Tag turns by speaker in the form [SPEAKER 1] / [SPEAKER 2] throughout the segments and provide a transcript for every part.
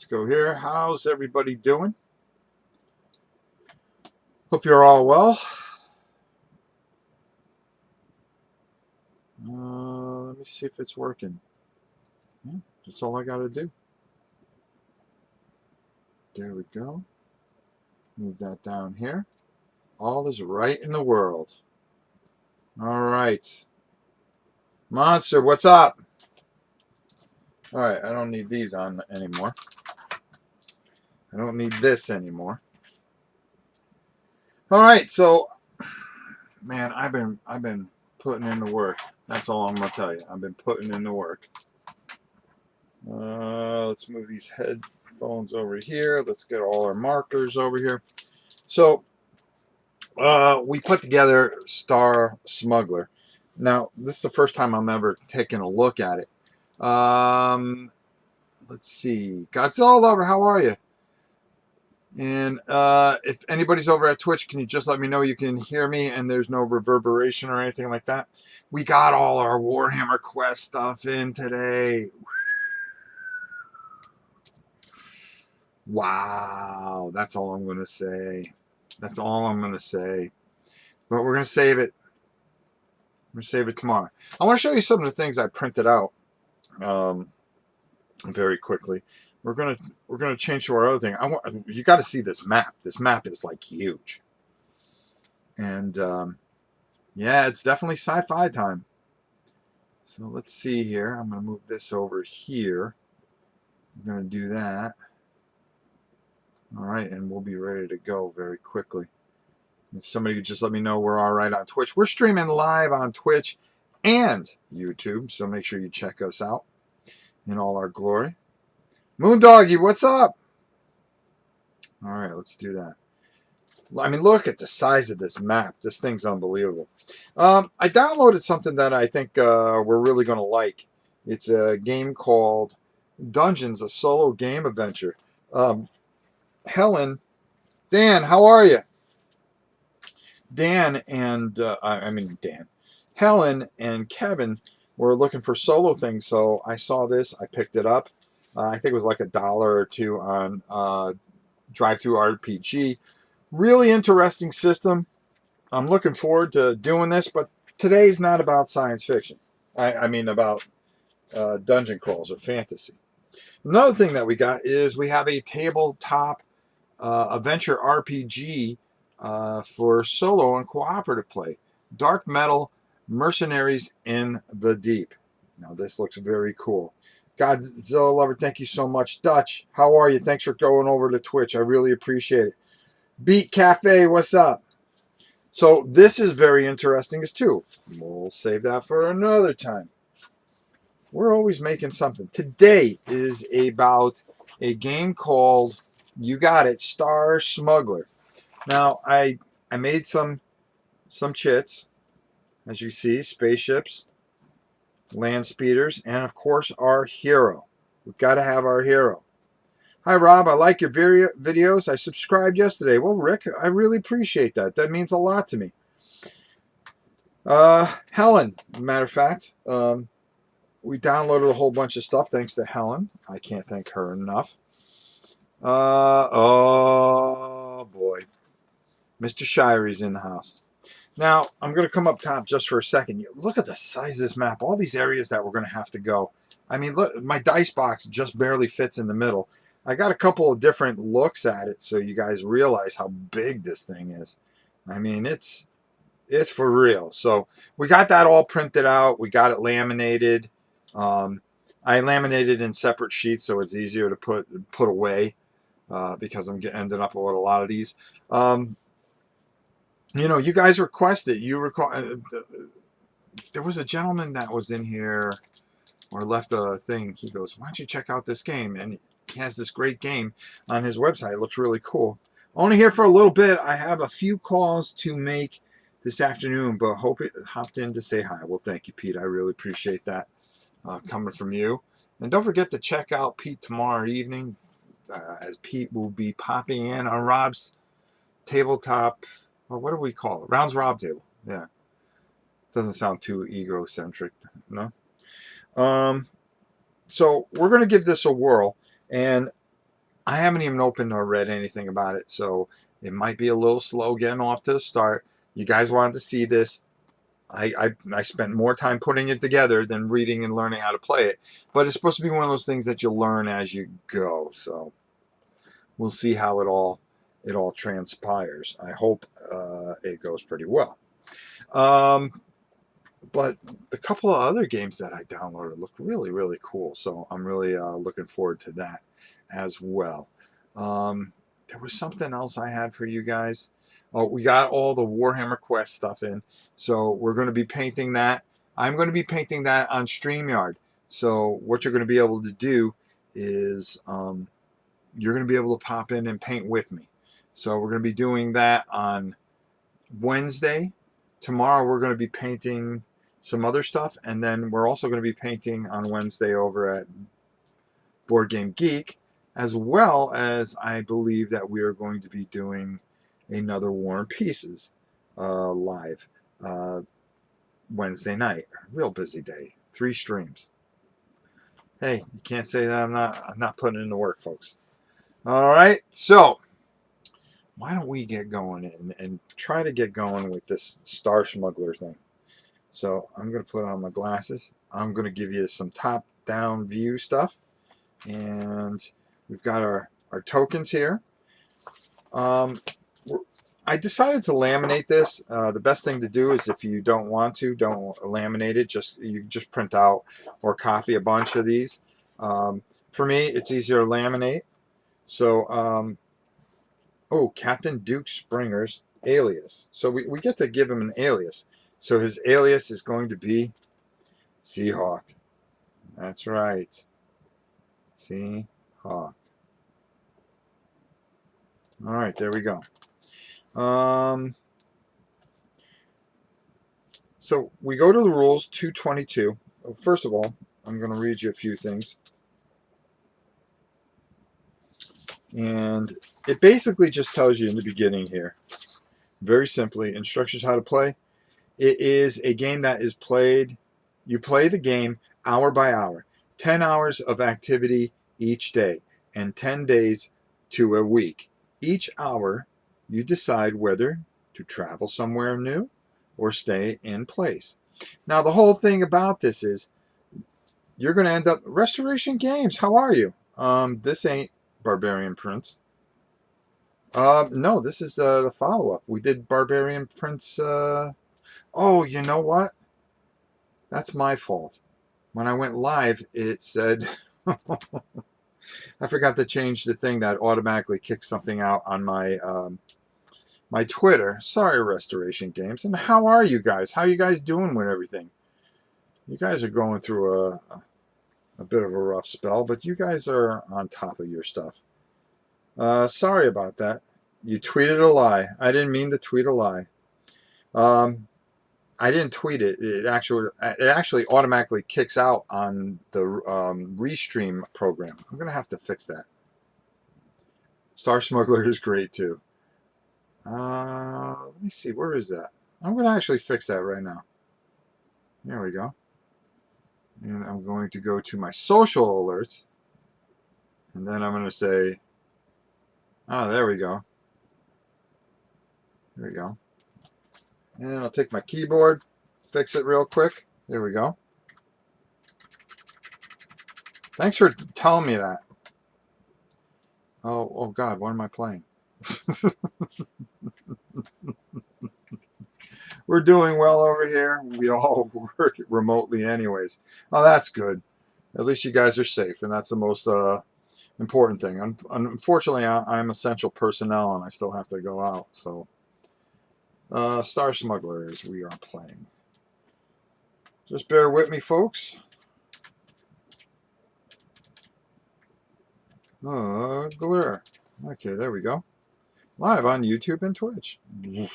[SPEAKER 1] Let's go here. How's everybody doing? Hope you're all well. Let me see if it's working. Yeah, that's all I got to do. There we go. Move that down here. All is right in the world. All right. Monster, what's up? All right, I don't need these on anymore. I don't need this anymore. All right, so man, I've been putting in the work. That's all I'm gonna tell you. I've been putting in the work. Let's move these headphones over here. Let's get all our markers over here. So we put together Star Smuggler. Now, this is the first time I'm ever taking a look at it. Let's see. Godzilla Lover, how are you? And if anybody's over at Twitch, can you just let me know you can hear me and there's no reverberation or anything like that? We got all our Warhammer Quest stuff in today. Wow, that's all I'm going to say. That's all I'm going to say. But we're going to save it. We're going to save it tomorrow. I want to show you some of the things I printed out very quickly. We're gonna change to our other thing. You got to see this map. This map is like huge, and yeah, it's definitely sci-fi time. So let's see here. I'm gonna move this over here. I'm gonna do that. All right, and we'll be ready to go very quickly. If somebody could just let me know we're all right on Twitch. We're streaming live on Twitch and YouTube, so make sure you check us out in all our glory. Moondoggy, what's up? All right, let's do that. I mean, look at the size of this map. This thing's unbelievable. I downloaded something that I think we're really going to like. It's a game called Dungeons, a solo game adventure. Helen, Dan, how are you? Dan and, Dan. Helen and Kevin were looking for solo things, so I saw this. I picked it up. I think it was like $1 or $2 on Drive-Thru RPG. Really interesting system. I'm looking forward to doing this, but today's not about science fiction. I mean about dungeon crawls or fantasy. Another thing that we got is we have a tabletop adventure RPG for solo and cooperative play. Dark Metal Mercenaries in the Deep. Now this looks very cool. Godzilla Lover, thank you so much. Dutch, how are you? Thanks for going over to Twitch. I really appreciate it. Beat Cafe, what's up? So this is very interesting as too. We'll save that for another time. We're always making something. Today is about a game called, you got it, Star Smuggler. Now, I made some chits, as you see, spaceships, land speeders, and of course our hero. We've got to have our hero. Hi Rob, I like your videos. I subscribed yesterday. Well, Rick, I really appreciate that. That means a lot to me. Helen, matter of fact, we downloaded a whole bunch of stuff thanks to Helen. I can't thank her enough. Oh boy, Mr. Shiry's in the house. Now, I'm going to come up top just for a second. Look at the size of this map. All these areas that we're going to have to go. I mean, look, my dice box just barely fits in the middle. I got a couple of different looks at it so you guys realize how big this thing is. I mean, it's for real. So we got that all printed out. We got it laminated. I laminated in separate sheets so it's easier to put away because I'm ending up with a lot of these. You know, you guys requested. There was a gentleman that was in here or left a thing. He goes, "Why don't you check out this game?" And he has this great game on his website. It looks really cool. Only here for a little bit. I have a few calls to make this afternoon, but hope it hopped in to say hi. Well, thank you, Pete. I really appreciate that coming from you. And don't forget to check out Pete tomorrow evening, as Pete will be popping in on Rob's tabletop. Well, what do we call it? Rounds Rob table. Yeah. Doesn't sound too egocentric, no? So we're going to give this a whirl. And I haven't even opened or read anything about it, so it might be a little slow getting off to the start. You guys wanted to see this. I spent more time putting it together than reading and learning how to play it. But it's supposed to be one of those things that you'll learn as you go. So we'll see how it all transpires. I hope it goes pretty well. But the couple of other games that I downloaded look really, really cool. So I'm really looking forward to that as well. There was something else I had for you guys. Oh, we got all the Warhammer Quest stuff in. So we're going to be painting that. I'm going to be painting that on StreamYard. So what you're going to be able to do is you're going to be able to pop in and paint with me. So we're going to be doing that on Wednesday. Tomorrow we're going to be painting some other stuff, and then we're also going to be painting on Wednesday over at Board Game Geek, as well as I believe that we are going to be doing another War and Pieces live Wednesday night. Real busy day. 3 streams. Hey, you can't say that I'm not putting in the work, folks. All right, so why don't we get going and try to get going with this Star Smuggler thing. So I'm going to put on my glasses. I'm going to give you some top-down view stuff. And we've got our tokens here. I decided to laminate this. The best thing to do is, if you don't want to, don't laminate it. You just print out or copy a bunch of these. For me, it's easier to laminate. So, Captain Duke Springer's alias. So we get to give him an alias. So his alias is going to be Seahawk. That's right. Seahawk. All right, there we go. So we go to the rules 222. First of all, I'm going to read you a few things. And it basically just tells you in the beginning here, very simply, instructions how to play. It is a game that is played, you play the game hour by hour, 10 hours of activity each day, and 10 days to a week. Each hour, you decide whether to travel somewhere new or stay in place. Now, the whole thing about this is you're going to end up, Restoration Games, how are you? This ain't Barbarian Prince. No, this is the follow-up. We did Barbarian Prince. Oh, you know what? That's my fault. When I went live, it said I forgot to change the thing that automatically kicks something out on my my Twitter. Sorry, Restoration Games. And how are you guys? How are you guys doing with everything? You guys are going through a bit of a rough spell, but you guys are on top of your stuff. Sorry about that. You tweeted a lie. I didn't mean to tweet a lie. I didn't tweet it. It actually automatically kicks out on the Restream program. I'm gonna have to fix that. Star Smuggler is great too. Let me see. Where is that? I'm gonna actually fix that right now. There we go. And I'm going to go to my social alerts, and then I'm gonna say, oh, there we go. There we go. And then I'll take my keyboard, fix it real quick. There we go. Thanks for telling me that. Oh God, what am I playing? We're doing well over here. We all work remotely anyways. Oh, that's good. At least you guys are safe, and that's the most important thing. Unfortunately, I'm essential personnel, and I still have to go out, so... Star Smuggler as we are playing. Just bear with me, folks. Glare. Okay, there we go. Live on YouTube and Twitch. Your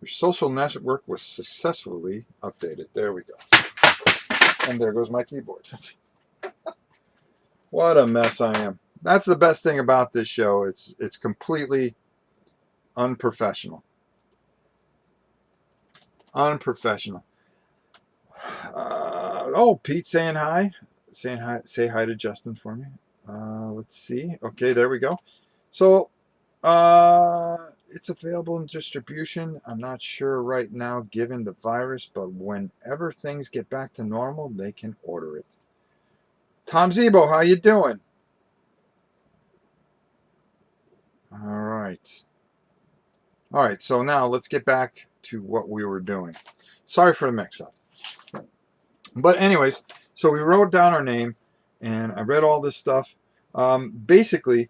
[SPEAKER 1] social network was successfully updated. There we go. And there goes my keyboard. What a mess I am. That's the best thing about this show. It's completely unprofessional. Unprofessional. Oh, Pete saying hi. Say hi to Justin for me. Let's see. Okay, there we go. So, it's available in distribution. I'm not sure right now, given the virus, but whenever things get back to normal, they can order it. Tom Zebo, how you doing? All right. All right, so now let's get back to what we were doing. Sorry for the mix-up. But anyways, so we wrote down our name, and I read all this stuff. Basically,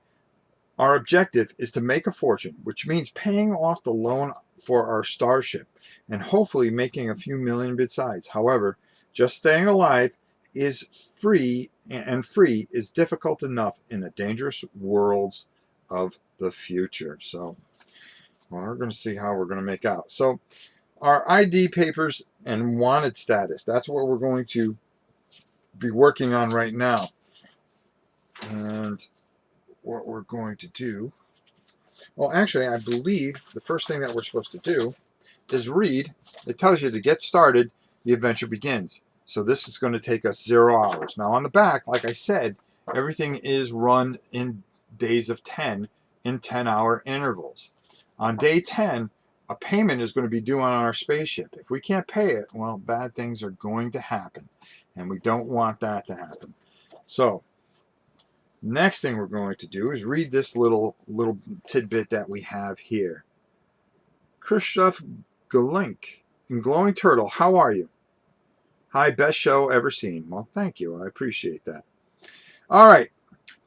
[SPEAKER 1] our objective is to make a fortune, which means paying off the loan for our starship and hopefully making a few million besides. However, just staying alive is free, and free is difficult enough in the dangerous worlds of the future. So, well, we're going to see how we're going to make out. So, our ID papers and wanted status, that's what we're going to be working on right now. And what we're going to do, well, actually, I believe the first thing that we're supposed to do is read. It tells you to get started, the adventure begins. So this is going to take us 0 hours. Now on the back, like I said, everything is run in days of 10 in 10-hour intervals. On day 10, a payment is going to be due on our spaceship. If we can't pay it, well, bad things are going to happen. And we don't want that to happen. So, next thing we're going to do is read this little tidbit that we have here. Khrushchev Galink and Glowing Turtle, how are you? Hi, best show ever seen. Well, thank you. I appreciate that. All right.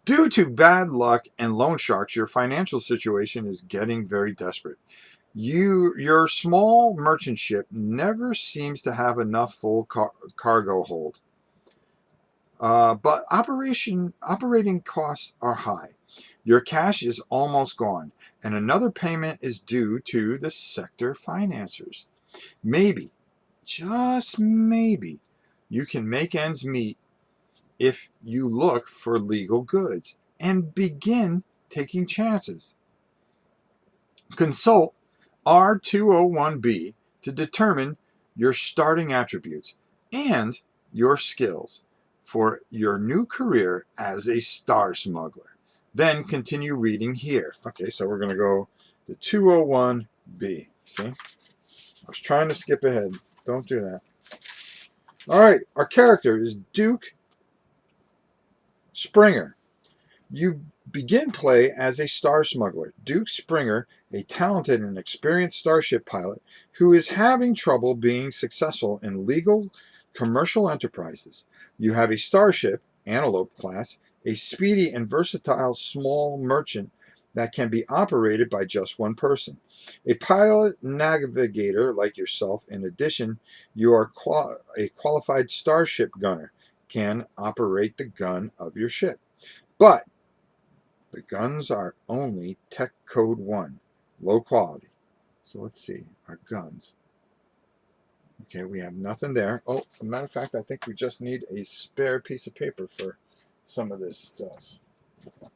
[SPEAKER 1] Due to bad luck and loan sharks, your financial situation is getting very desperate. Your small merchant ship never seems to have enough full cargo hold. But operating costs are high. Your cash is almost gone, and another payment is due to the sector financiers. Maybe, just maybe, you can make ends meet if you look for legal goods and begin taking chances. Consult R201B to determine your starting attributes and your skills for your new career as a Star Smuggler. Then continue reading here. Okay, so we're going to go to 201B. See? I was trying to skip ahead. Don't do that. All right, our character is Duke Springer. You begin play as a Star Smuggler. Duke Springer, a talented and experienced starship pilot who is having trouble being successful in legal commercial enterprises. You have a starship, Antelope class, a speedy and versatile small merchant that can be operated by just one person. A pilot navigator like yourself. In addition, you are a qualified starship gunner, can operate the gun of your ship. But the guns are only Tech Code 1, low quality. So let's see, our guns. Okay, we have nothing there. Oh, as a matter of fact, I think we just need a spare piece of paper for some of this stuff.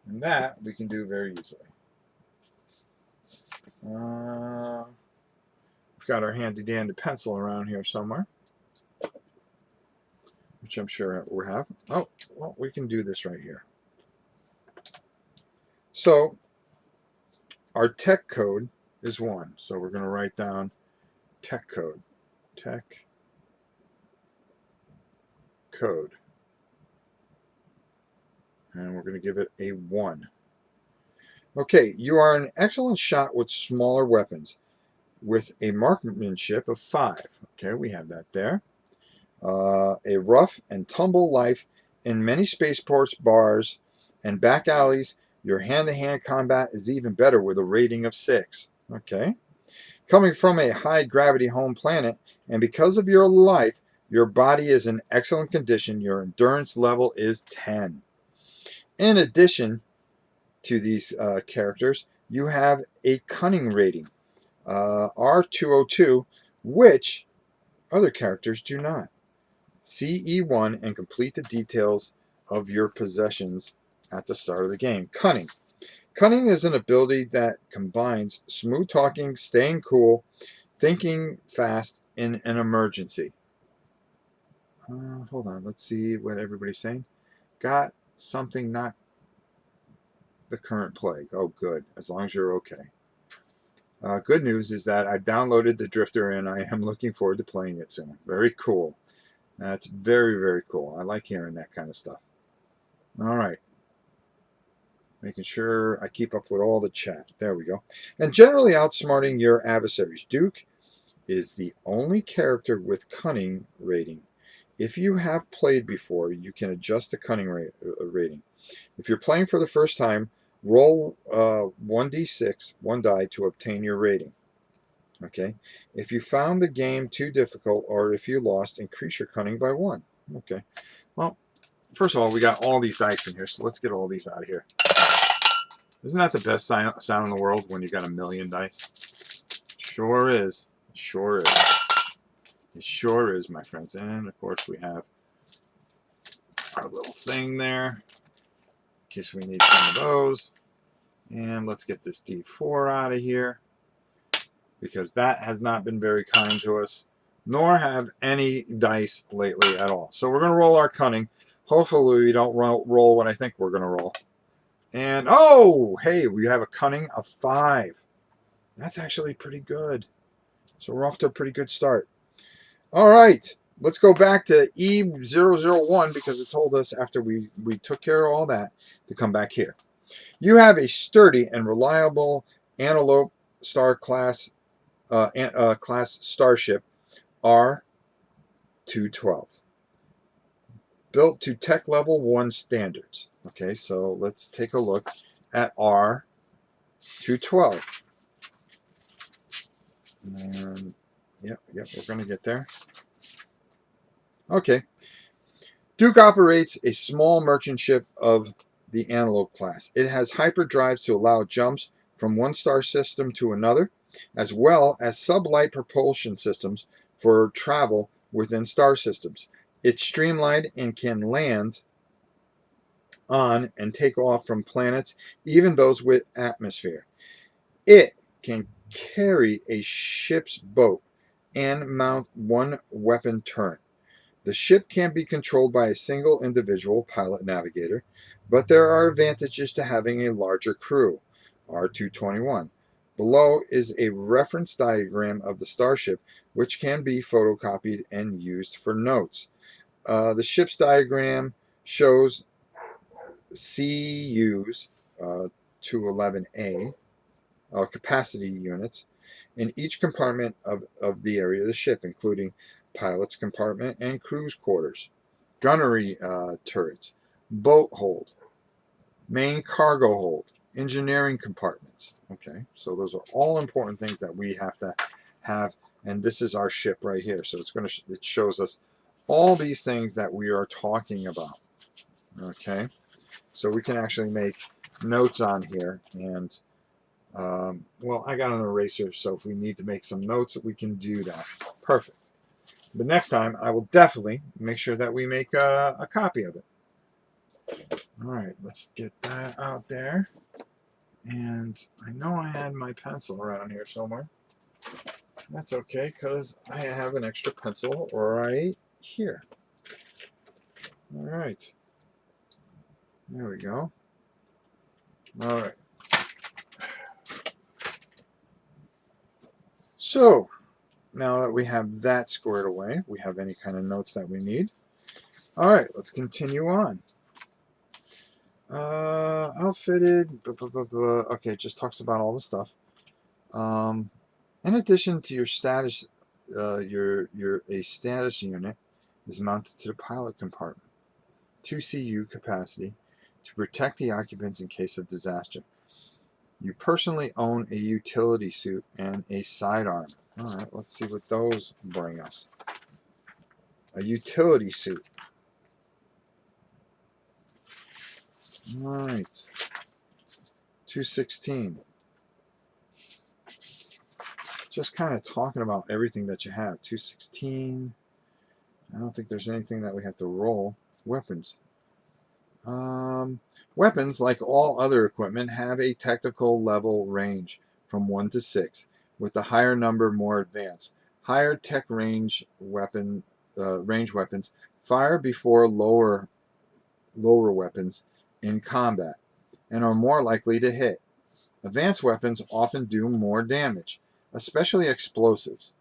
[SPEAKER 1] And that we can do very easily. We've got our handy dandy pencil around here somewhere, which I'm sure we have. Oh, well, we can do this right here. So our tech code is 1. So we're going to write down tech code. Tech code. And we're going to give it a 1. Okay, you are an excellent shot with smaller weapons with a marksmanship of 5. Okay, we have that there. A rough and tumble life in many spaceports, bars, and back alleys. Your hand-to-hand combat is even better with a rating of 6. Okay. Coming from a high-gravity home planet, and because of your life, your body is in excellent condition. Your endurance level is 10. In addition to these characters, you have a cunning rating, R202, which other characters do not. CE1 and complete the details of your possessions at the start of the game. Cunning. Cunning is an ability that combines smooth talking, staying cool, thinking fast in an emergency. Hold on, let's see what everybody's saying. Got something not the current plague. Oh, good. As long as you're okay. Good news is that I've downloaded the Drifter and I am looking forward to playing it soon. Very cool. That's very, very cool. I like hearing that kind of stuff. All right. Making sure I keep up with all the chat. There we go. And generally outsmarting your adversaries. Duke is the only character with cunning rating. If you have played before, you can adjust the cunning rating. If you're playing for the first time, roll 1d6, one die, to obtain your rating. Okay. If you found the game too difficult or if you lost, increase your cunning by 1. Okay. Well, first of all, we got all these dice in here, so let's get all these out of here. Isn't that the best sound in the world when you got a million dice? Sure is. Sure is. It sure is, my friends. And, of course, we have our little thing there in case we need some of those. And let's get this D4 out of here because that has not been very kind to us, nor have any dice lately at all. So we're going to roll our cunning. Hopefully we don't roll what I think we're going to roll. And, oh, hey, we have a cunning of 5. That's actually pretty good. So we're off to a pretty good start. All right, let's go back to E001 because it told us after we took care of all that to come back here. You have a sturdy and reliable Antelope Star class starship R212, built to tech level 1 standards. Okay, so let's take a look at R212. And yep, we're going to get there. Okay. Duke operates a small merchant ship of the Antelope class. It has hyperdrives to allow jumps from one star system to another, as well as sublight propulsion systems for travel within star systems. It's streamlined and can land on and take off from planets, even those with atmosphere. It can carry a ship's boat and mount 1 weapon turret. The ship can be controlled by a single individual pilot navigator, but there are advantages to having a larger crew. R221. Below is a reference diagram of the starship, which can be photocopied and used for notes. The ship's diagram shows CUs 211A capacity units in each compartment of the area of the ship, including pilot's compartment and crew's quarters, gunnery turrets, boat hold, main cargo hold, engineering compartments. Okay, so those are all important things that we have to have, and this is our ship right here. So it shows us all these things that we are talking about. Okay, so we can actually make notes on here, and well, I got an eraser, so if we need to make some notes, we can do that. Perfect. But next time, I will definitely make sure that we make a copy of it. All right, let's get that out there. And I know I had my pencil around here somewhere. That's okay, because I have an extra pencil right here. All right. There we go. All right. So, now that we have that squared away, we have any kind of notes that we need. All right, let's continue on. Outfitted. Okay, it just talks about all the stuff. In addition to your status, a status unit is mounted to the pilot compartment. 2 CU capacity to protect the occupants in case of disaster. You personally own a utility suit and a sidearm. All right, let's see what those bring us. A utility suit. All right. 216. Just kind of talking about everything that you have. 216. I don't think there's anything that we have to roll. Weapons. Weapons, like all other equipment, have a technical level range from 1 to 6, with the higher number more advanced. Higher tech range weapons fire before lower weapons in combat. and are more likely to hit. Advanced weapons often do more damage, especially explosives.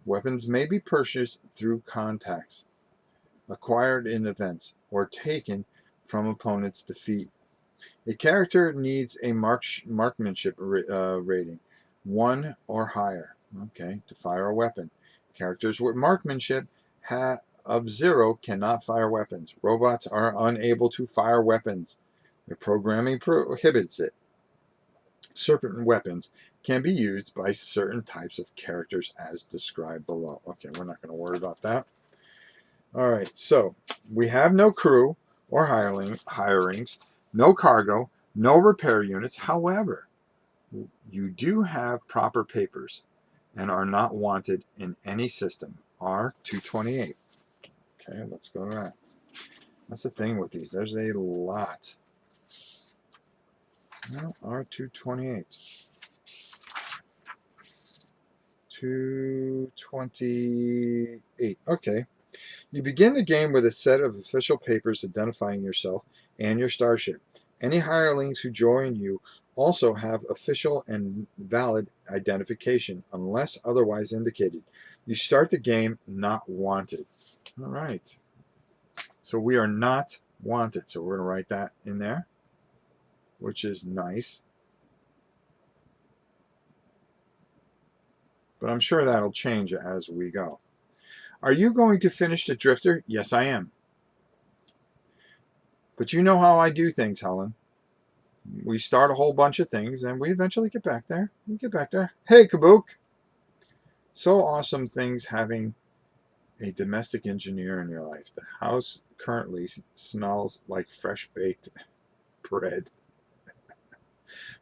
[SPEAKER 1] Weapons may be purchased through contacts, acquired in events, or taken from opponent's defeat. A character needs a marksmanship rating, 1 or higher, okay, to fire a weapon. Characters with marksmanship of 0 cannot fire weapons. Robots are unable to fire weapons. Their programming prohibits it. Certain weapons can be used by certain types of characters as described below. Okay, we're not going to worry about that. All right, so we have no crew or hirings, no cargo, no repair units. However, you do have proper papers and are not wanted in any system. R228. Okay, let's go to that. That's the thing with these. There's a lot. No, R228. 228. Okay. You begin the game with a set of official papers identifying yourself and your starship. Any hirelings who join you also have official and valid identification, unless otherwise indicated. You start the game not wanted. All right. So we are not wanted. So we're going to write that in there, which is nice. But I'm sure that'll change as we go. Are you going to finish the Drifter? Yes, I am. But you know how I do things, Helen. We start a whole bunch of things, and we eventually get back there. We get back there. Hey, Kabook! So awesome things having a domestic engineer in your life. The house currently smells like fresh baked bread.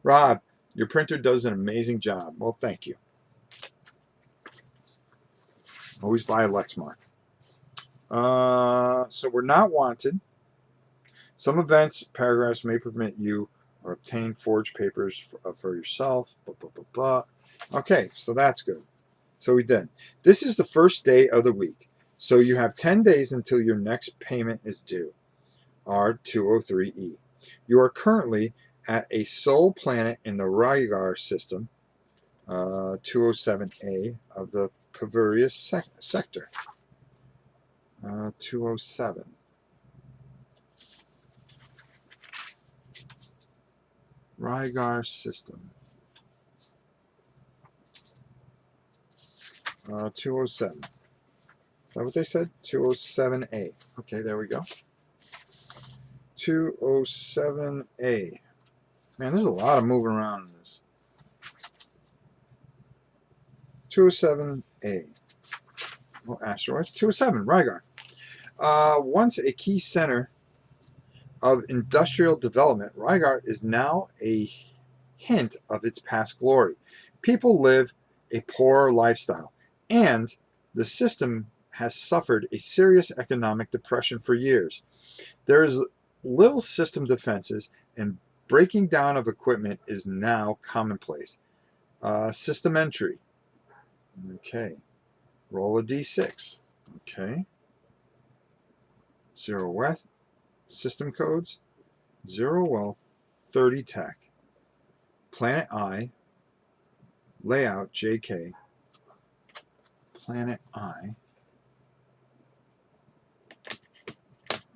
[SPEAKER 1] Rob, your printer does an amazing job. Well, thank you. Always buy a Lexmark. So we're not wanted. Some events, paragraphs may permit you or obtain forged papers for yourself. Blah, blah, blah, blah. Okay, so that's good. So we did. This is the first day of the week. So you have 10 days until your next payment is due. R203E. You are currently at a sole planet in the Rygar system, 207A of the Pavurius sector. 207. Rygar system. 207. Is that what they said? 207A. Okay, there we go. 207A. Man, there's a lot of moving around in this. 207A. Oh, asteroids. 207, Rygar. Once a key center of industrial development, Rygar is now a hint of its past glory. People live a poorer lifestyle, and the system has suffered a serious economic depression for years. There is little system defenses, and breaking down of equipment is now commonplace. System entry. Okay. Roll a d6. Okay. 0 wealth. System codes. 0 wealth. 30 tech. Planet I. Layout JK. Planet I.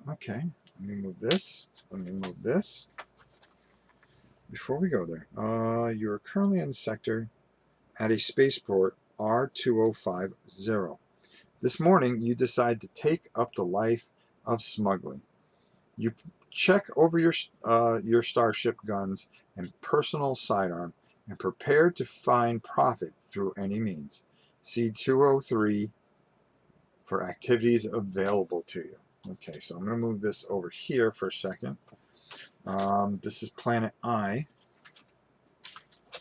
[SPEAKER 1] Okay. Let me move this. Let me move this. Before we go there, you're currently in sector at a spaceport R2050. This morning, you decide to take up the life of smuggling. You check over your starship guns and personal sidearm and prepare to find profit through any means. See 203 for activities available to you. Okay, so I'm going to move this over here for a second. This is Planet I.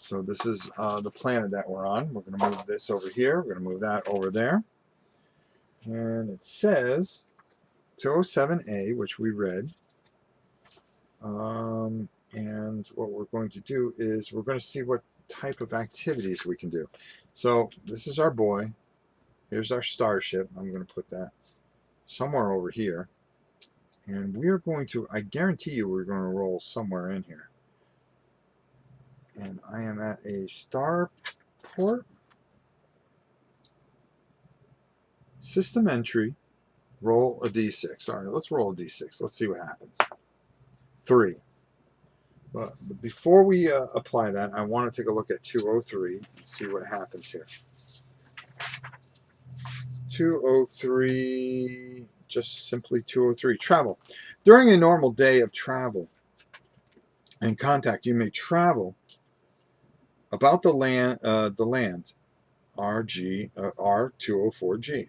[SPEAKER 1] So this is the planet that we're on. We're going to move this over here. We're going to move that over there. And it says 207A, which we read. And what we're going to do is we're going to see what type of activities we can do. So this is our boy. Here's our starship. I'm going to put that somewhere over here. And we're going to, I guarantee you we're going to roll somewhere in here. And I am at a starport. System entry. Roll a d6. All right, let's roll a d6. Let's see what happens. 3. But before we apply that, I want to take a look at 203 and see what happens here. 203, just simply 203. Travel. During a normal day of travel and contact, you may travel about the land RG R204G.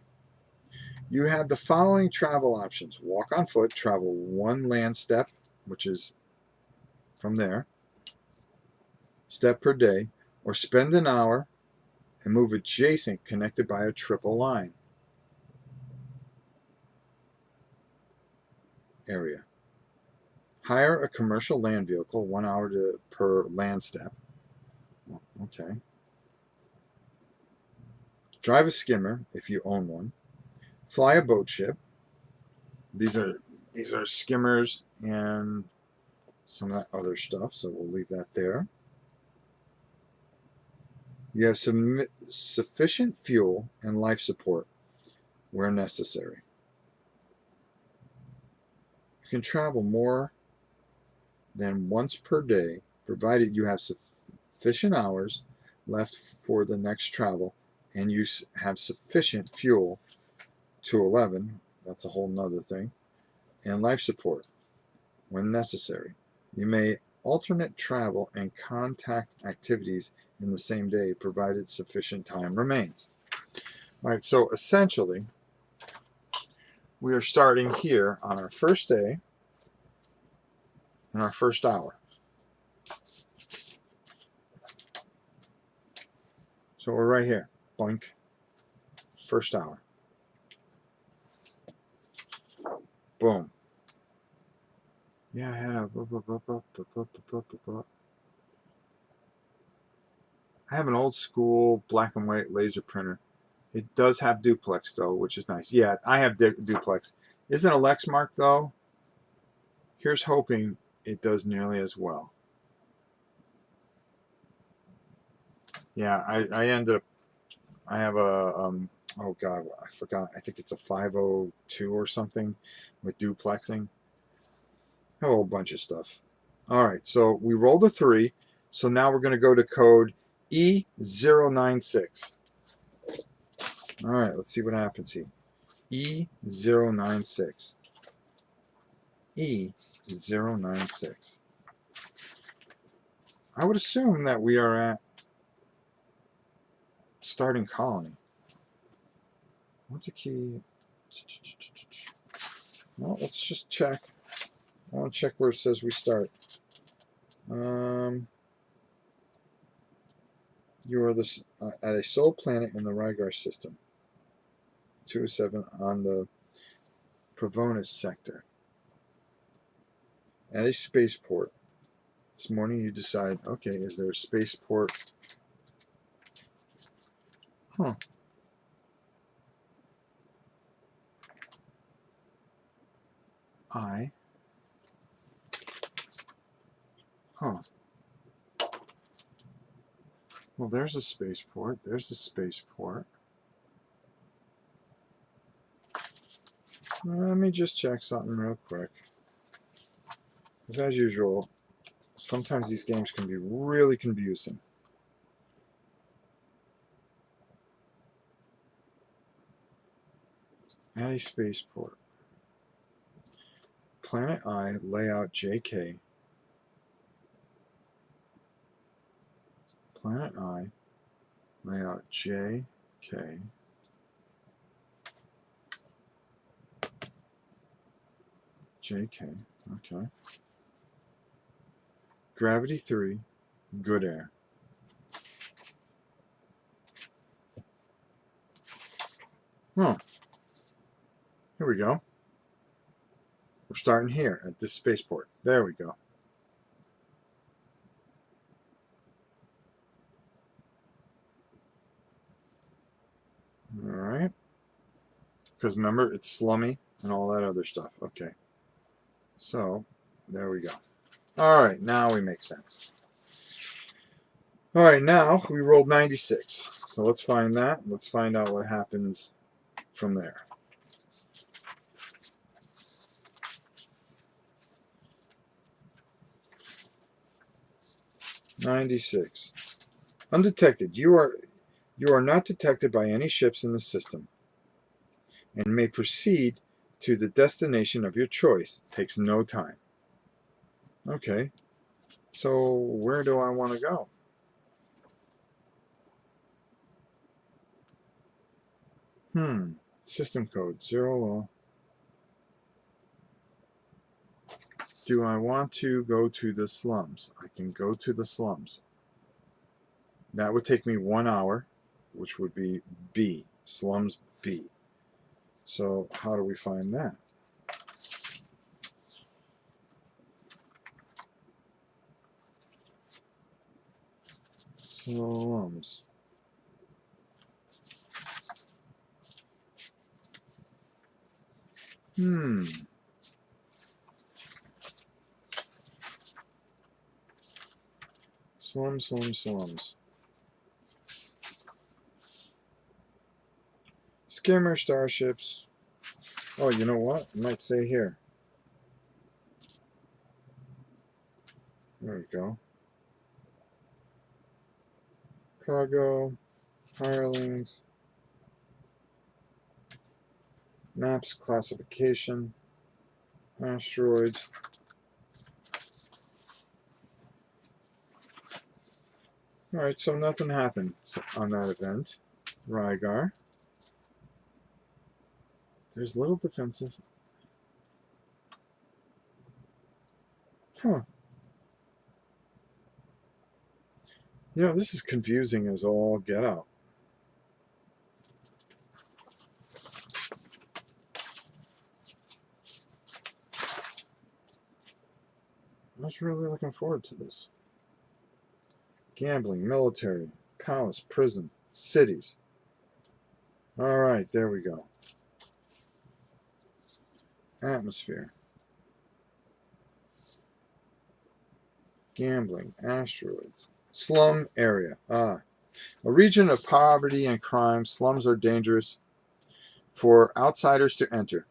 [SPEAKER 1] You have the following travel options: walk on foot, travel 1 land step, which is from there, step per day, or spend an hour and move adjacent, connected by a triple line area. Hire a commercial land vehicle, 1 hour per land step. Okay. Drive a skimmer if you own one. Fly a boat ship. These are skimmers and some of that other stuff, so we'll leave that there. You have some sufficient fuel and life support where necessary. You can travel more than once per day, provided you have sufficient hours left for the next travel and you have sufficient fuel. 211, that's a whole nother thing, and life support when necessary. You may alternate travel and contact activities in the same day, provided sufficient time remains. All right, so essentially, we are starting here on our first day in our first hour. So we're right here, boink, first hour. Boom. Yeah, I had I have an old school black and white laser printer. It does have duplex though, which is nice. Yeah, I have duplex. Isn't a Lexmark though? Here's hoping it does nearly as well. Yeah, I ended up. I have a oh god, I forgot. I think it's a 502 or something with duplexing. I have a whole bunch of stuff. All right, so we rolled a 3. So now we're going to go to code E096. All right, let's see what happens here. E096. E096. I would assume that we are at starting colony. What's a key? Well, let's just check. I want to check where it says we start. You are at a sole planet in the Rygar system. 207 on the Provonus sector. At a spaceport. This morning you decide, okay, is there a spaceport? Huh. Huh. Well, there's a spaceport. There's a spaceport. Let me just check something real quick. Because as usual, sometimes these games can be really confusing. At a spaceport. Planet I, layout JK. Planet I, layout JK. JK, okay. Gravity 3, good air. Oh, here we go. We're starting here at this spaceport. There we go. All right. Because remember, it's slummy and all that other stuff. Okay. So, there we go. All right, now we make sense. All right, now we rolled 96. So let's find that. Let's find out what happens from there. "96. Undetected. You are not detected by any ships in the system and may proceed to the destination of your choice. Takes no time." Okay. So where do I want to go? System code 0. Do I want to go to the slums? I can go to the slums. That would take me 1 hour, which would be B. Slums B. So how do we find that? Slums. Slums. Skimmer starships. Oh, you know what? It might say here. There we go. Cargo, hirelings, maps, classification, asteroids. Alright, so nothing happened on that event. Rygar. There's little defenses. Huh. You know, this is confusing as all get out. I was really looking forward to this. Gambling, military, palace, prison, cities. Alright, there we go. Atmosphere. Gambling, asteroids. Slum area. A region of poverty and crime. Slums are dangerous for outsiders to enter,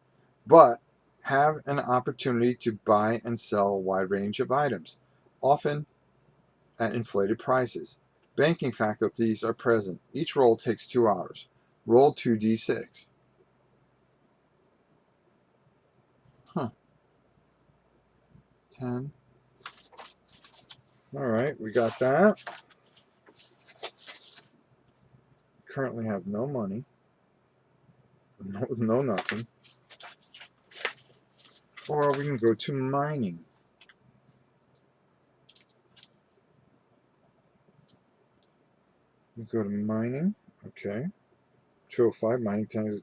[SPEAKER 1] but have an opportunity to buy and sell a wide range of items, often at inflated prices. Banking faculties are present. Each roll takes 2 hours. Roll 2d6. Huh. 10. Alright, we got that. Currently have no money. No nothing. Or we can go to mining. We go to mining. Okay. 205. Mining tend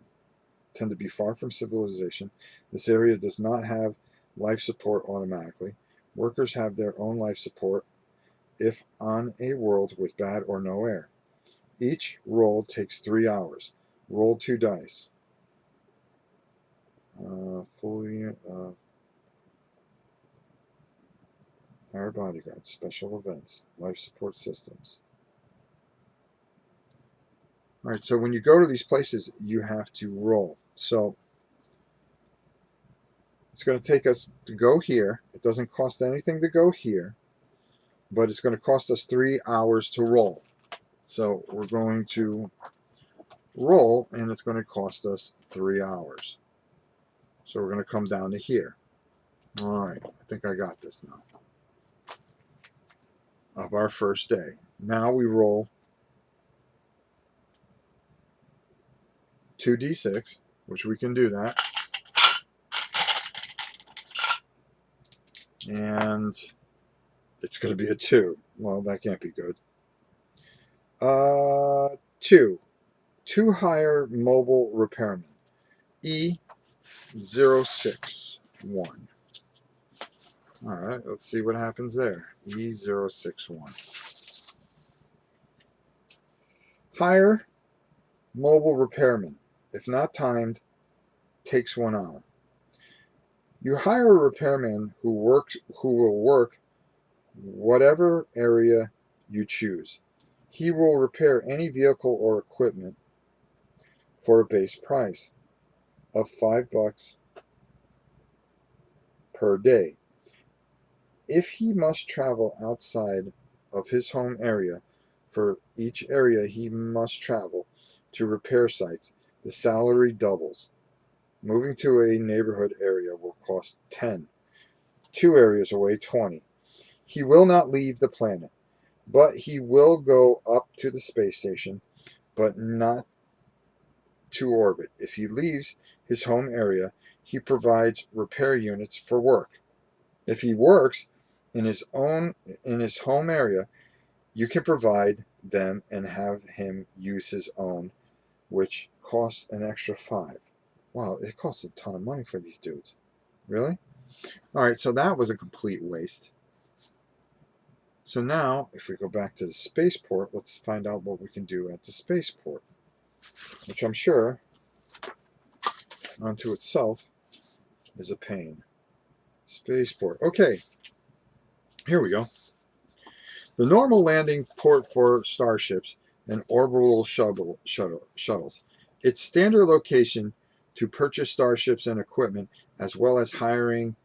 [SPEAKER 1] to be far from civilization. This area does not have life support automatically. Workers have their own life support if on a world with bad or no air. Each roll takes 3 hours. Roll 2 dice. Hire bodyguards, special events, life support systems. Alright, so when you go to these places, you have to roll. So it's going to take us to go here. It doesn't cost anything to go here, but it's going to cost us 3 hours to roll. So we're going to roll, and it's going to cost us 3 hours. So we're going to come down to here. Alright, I think I got this now. Of our first day. Now we roll 2d6, which we can do that. And it's going to be a 2. Well, that can't be good. 2. 2 higher mobile repairmen. E061. Alright, let's see what happens there. E061. Hire mobile repairman. If not timed, takes 1 hour. You hire a repairman who will work whatever area you choose. He will repair any vehicle or equipment for a base price of $5 per day. If he must travel outside of his home area, for each area he must travel to repair sites, the salary doubles. Moving to a neighborhood area will cost 10. 2 areas away, 20. He will not leave the planet, but he will go up to the space station, but not to orbit. If he leaves his home area, he provides repair units for work. If he works in his home area, you can provide them and have him use his own, which costs an extra 5. Wow, it costs a ton of money for these dudes. Really? All right, so that was a complete waste. So now, if we go back to the spaceport, let's find out what we can do at the spaceport, which I'm sure, unto itself, is a pain. Spaceport. Okay, here we go. The normal landing port for starships and orbital shuttles. Its standard location to purchase starships and equipment, as well as hiring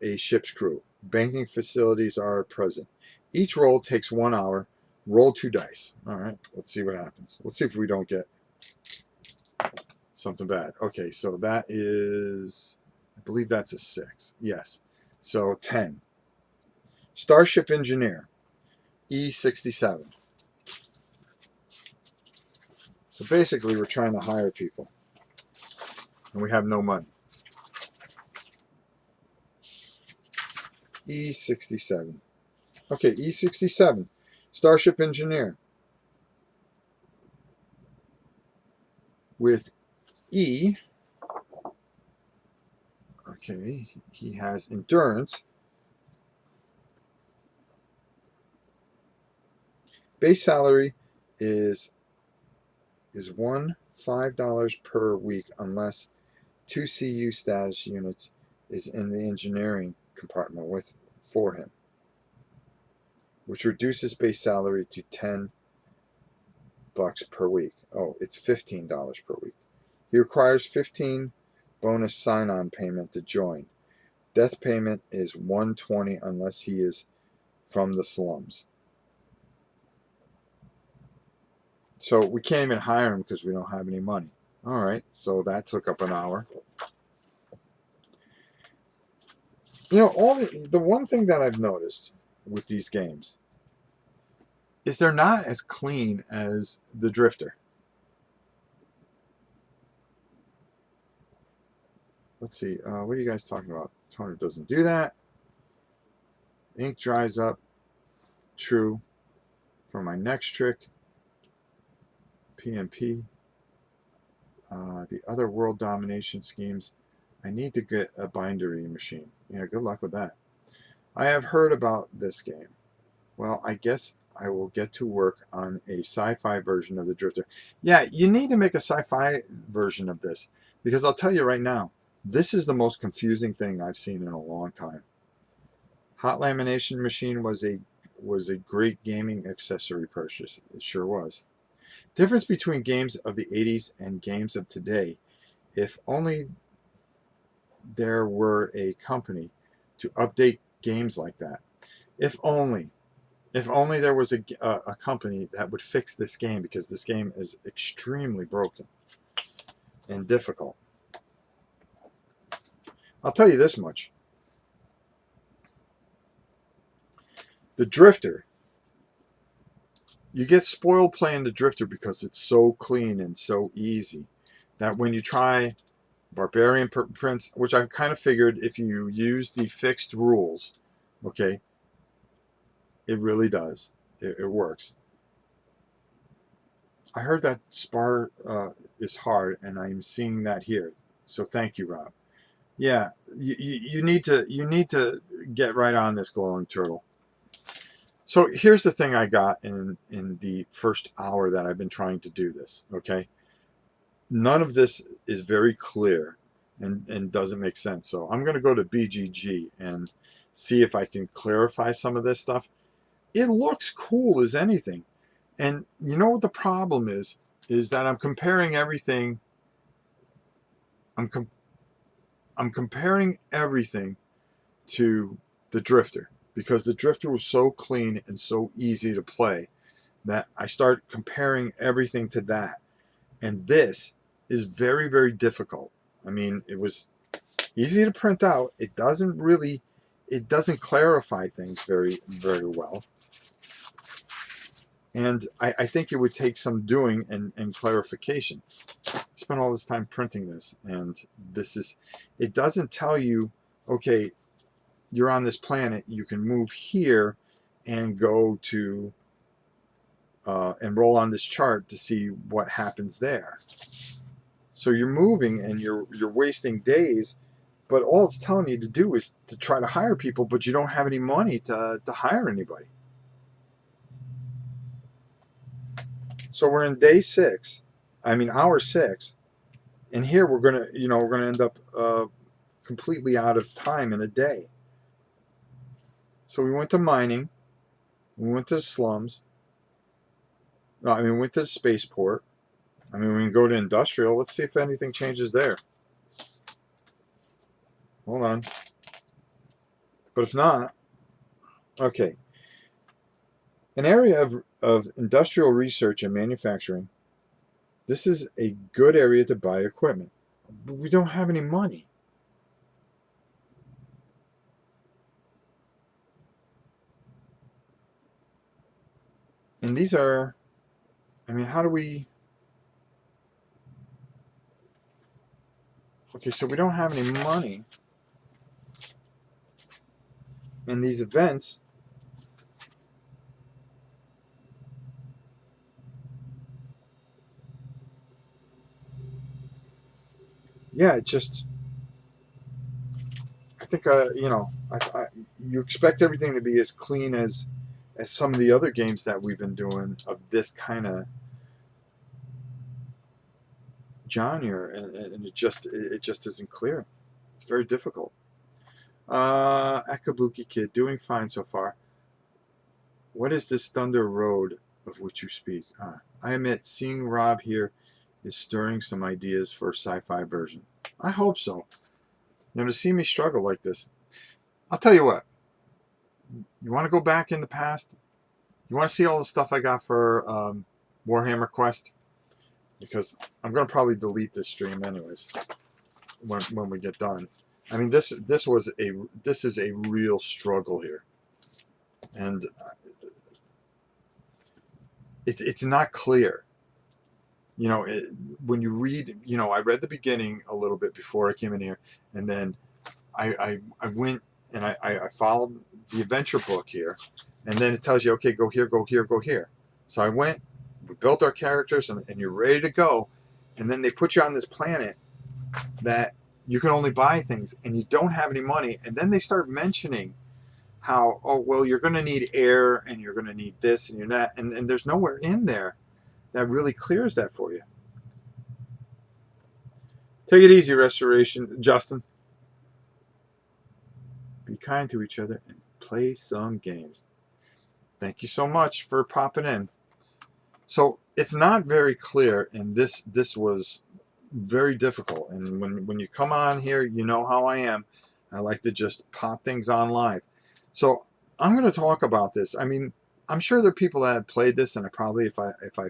[SPEAKER 1] a ship's crew. Banking facilities are present. Each roll takes 1 hour. Roll 2 dice. All right, let's see what happens. Let's see if we don't get something bad. Okay, so that is, I believe that's a 6. Yes. So 10. Starship Engineer, E67. So basically, we're trying to hire people, and we have no money. E67. Okay, E67. Starship Engineer. With E, okay, he has endurance. Base salary is $5 per week unless 2 CU status units is in the engineering compartment for him, which reduces base salary to $10 per week. Oh, it's $15 per week. He requires 15 bonus sign-on payment to join. Death payment is $120 unless he is from the slums. So we can't even hire him because we don't have any money. All right, so that took up an hour. You know, the one thing that I've noticed with these games is they're not as clean as the Drifter. Let's see. What are you guys talking about? Toner doesn't do that. Ink dries up. True. For my next trick. PMP. The other world domination schemes. I need to get a bindery machine. Yeah, good luck with that. I have heard about this game. Well, I guess I will get to work on a sci-fi version of the Drifter. Yeah, you need to make a sci-fi version of this. Because I'll tell you right now, this is the most confusing thing I've seen in a long time. Hot lamination machine was a great gaming accessory purchase. It sure was. Difference between games of the 80s and games of today. If only there were a company to update games like that. If only there was a company that would fix this game, because this game is extremely broken and difficult. I'll tell you this much. The Drifter, you get spoiled playing the Drifter because it's so clean and so easy that when you try Barbarian Prince, which I kind of figured if you use the fixed rules, okay, it really does. It works. I heard that Spar is hard, and I'm seeing that here. So thank you, Rob. Yeah, you need to get right on this glowing turtle. So here's the thing I got in the first hour that I've been trying to do this. Okay, none of this is very clear, and doesn't make sense. So I'm going to go to BGG and see if I can clarify some of this stuff. It looks cool as anything. And you know what the problem is that I'm comparing everything. I'm comparing everything to the Drifter, because the Drifter was so clean and so easy to play that I start comparing everything to that. And this is very, very difficult. I mean, it was easy to print out. It doesn't clarify things very, very well. And I think it would take some doing and clarification. I spent all this time printing this, and it doesn't tell you, okay, you're on this planet, you can move here and go to and roll on this chart to see what happens there. So you're moving and you're wasting days, but all it's telling you to do is to try to hire people, but you don't have any money to hire anybody. So we're in hour 6, and here we're gonna end up completely out of time in a day. So we went to mining, we went to the slums. No, I mean, we went to the spaceport. I mean, we can go to industrial. Let's see if anything changes there. Hold on. But if not, okay. An area of industrial research and manufacturing. This is a good area to buy equipment. But we don't have any money. And these are, I mean, how do we... Okay, so we don't have any money. And these events, yeah, it just, I think, you expect everything to be as clean as some of the other games that we've been doing of this kind of genre, and it just isn't clear. It's very difficult. Akabuki Kid, doing fine so far. What is this Thunder Road of which you speak? I admit, seeing Rob here is stirring some ideas for a sci-fi version. I hope so. To see me struggle like this. I'll tell you what. You want to go back in the past? You want to see all the stuff I got for Warhammer Quest? Because I'm going to probably delete this stream anyways when we get done. I mean, this is a real struggle here, and it's not clear. When you read, I read the beginning a little bit before I came in here, and then I went and I followed the adventure book here, and then it tells you, okay, go here, go here, go here. So I went, we built our characters, and you're ready to go, and then they put you on this planet that you can only buy things, and you don't have any money, and then they start mentioning how, oh, well, you're going to need air, and you're going to need this, and you're not, and there's nowhere in there that really clears that for you. Take it easy, Restoration. Justin. Be kind to each other and play some games. Thank you so much for popping in. So it's not very clear, and this was very difficult. And when you come on here, you know how I am. I like to just pop things on live. So I'm going to talk about this. I mean, I'm sure there are people that have played this, and I probably, if I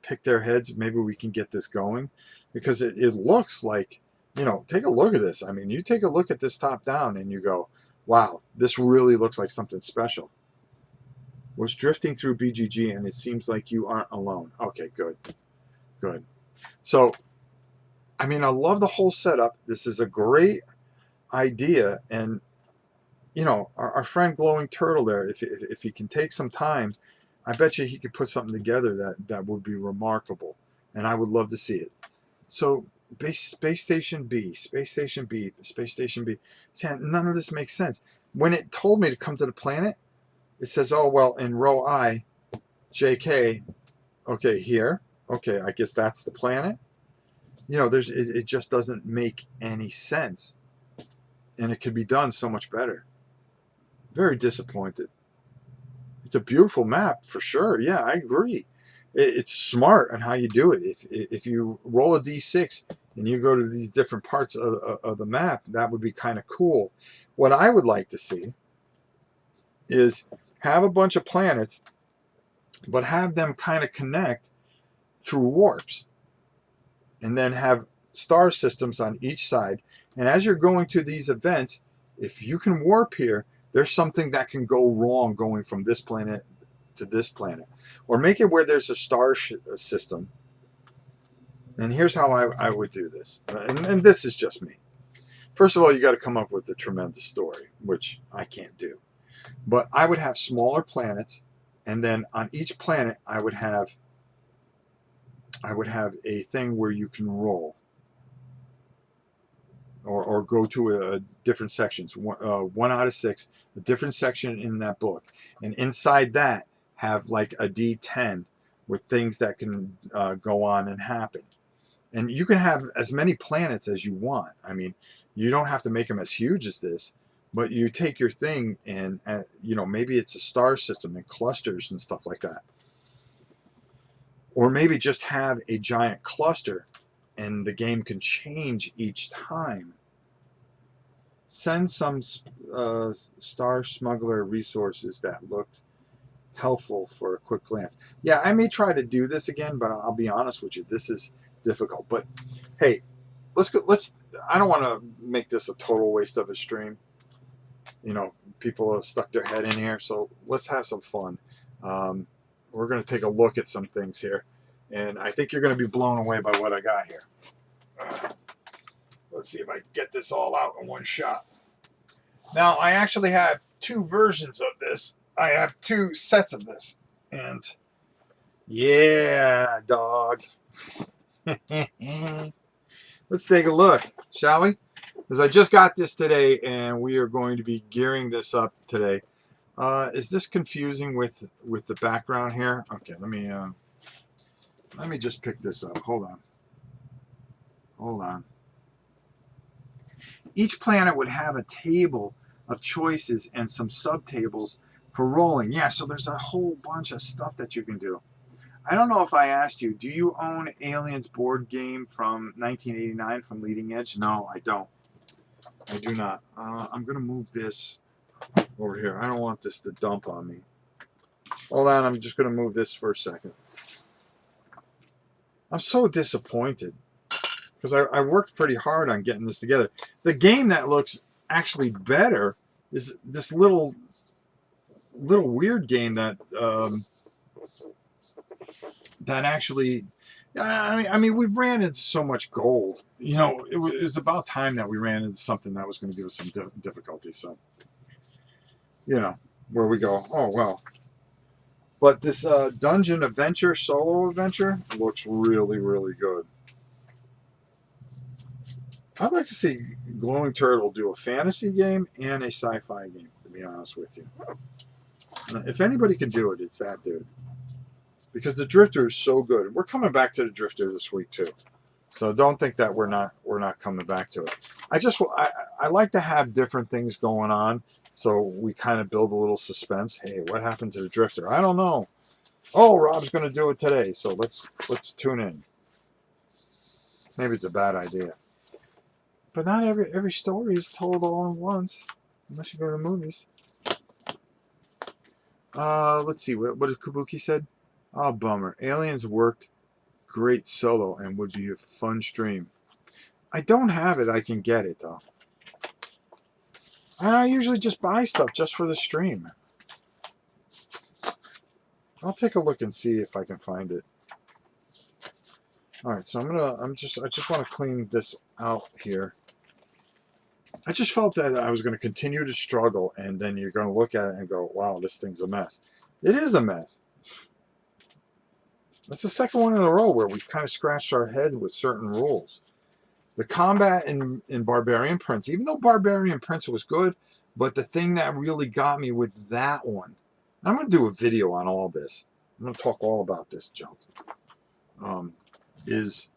[SPEAKER 1] pick their heads, maybe we can get this going, because it looks like, take a look at this. I mean, you take a look at this top down and you go, wow, this really looks like something special. Was drifting through BGG, and it seems like you aren't alone. Okay, good. Good. So, I mean, I love the whole setup. This is a great idea. And, our friend Glowing Turtle there, if he can take some time, I bet you he could put something together that would be remarkable. And I would love to see it. So, Space Station B, Space Station B, Space Station B. See, none of this makes sense. When it told me to come to the planet, it says, oh, well, in row I, JK, okay, here. Okay, I guess that's the planet. You know, it just doesn't make any sense. And it could be done so much better. Very disappointed. It's a beautiful map for sure. Yeah, I agree. It's smart on how you do it. If you roll a d6 and you go to these different parts of the map, that would be kind of cool. What I would like to see is have a bunch of planets, but have them kind of connect through warps, and then have star systems on each side. And as you're going to these events, if you can warp here, there's something that can go wrong going from this planet to this planet. Or make it where there's a star system. And here's how I would do this. And this is just me. First of all, you got to come up with a tremendous story, which I can't do. But I would have smaller planets, and then on each planet I would have a thing where you can roll. Or go to a different sections, 1 out of 6, a different section in that book, and inside that have like a D10 with things that can go on and happen. And you can have as many planets as you want. I mean, you don't have to make them as huge as this, but you take your thing and you know, maybe it's a star system and clusters and stuff like that, or maybe just have a giant cluster and the game can change each time. Send some Star Smuggler resources that looked helpful for a quick glance. Yeah, I may try to do this again, but I'll be honest with you, this is difficult. But hey, let's go. I don't want to make this a total waste of a stream. You know, people have stuck their head in here, so let's have some fun. We're going to take a look at some things here, and I think you're going to be blown away by what I got here. Let's see if I can get this all out in one shot. Now, I actually have 2 versions of this. I have 2 sets of this. And, yeah, dog. Let's take a look, shall we? Because I just got this today, and we are going to be gearing this up today. Is this confusing with the background here? Okay, let me just pick this up. Hold on. Each planet would have a table of choices and some subtables for rolling. Yeah, so there's a whole bunch of stuff that you can do. I don't know if I asked you, do you own Aliens board game from 1989 from Leading Edge? No, I don't. I do not. I'm going to move this over here. I don't want this to dump on me. Hold on, I'm just going to move this for a second. I'm so disappointed because I worked pretty hard on getting this together. The game that looks actually better is this little weird game that that actually, I mean, we've ran into so much gold. You know, it was about time that we ran into something that was going to give us some difficulty. So, you know, where we go, oh, well. But this dungeon adventure, solo adventure, looks really, really good. I'd like to see Glowing Turtle do a fantasy game and a sci-fi game, to be honest with you. If anybody can do it, it's that dude. Because the Drifter is so good. We're coming back to the Drifter this week too. So don't think that we're not coming back to it. I like to have different things going on, so we kind of build a little suspense. Hey, what happened to the Drifter? I don't know. Oh, Rob's going to do it today, so let's tune in. Maybe it's a bad idea. But not every story is told all at once, unless you go to movies. Let's see. What did Kabuki said? Oh, bummer. Aliens worked great solo and would be a fun stream. I don't have it. I can get it, though. I usually just buy stuff just for the stream. I'll take a look and see if I can find it. All right, so I just want to clean this out here. I just felt that I was going to continue to struggle, and then you're going to look at it and go, wow, this thing's a mess. It is a mess. That's the second one in a row where we've kind of scratched our head with certain rules. The combat in Barbarian Prince, even though Barbarian Prince was good, but the thing that really got me with that one, I'm going to do a video on all this. I'm going to talk all about this junk. Is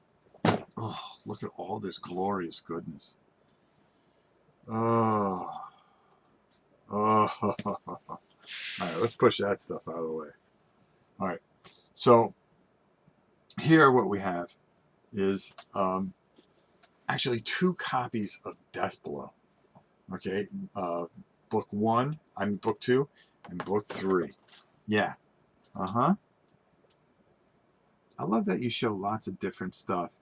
[SPEAKER 1] Oh, look at all this glorious goodness. Oh. Oh. All right, let's push that stuff out of the way. All right. So here what we have is actually 2 copies of Deathblow. Okay. Book 1, book 2, and book 3. Yeah. Uh-huh. I love that you show lots of different stuff.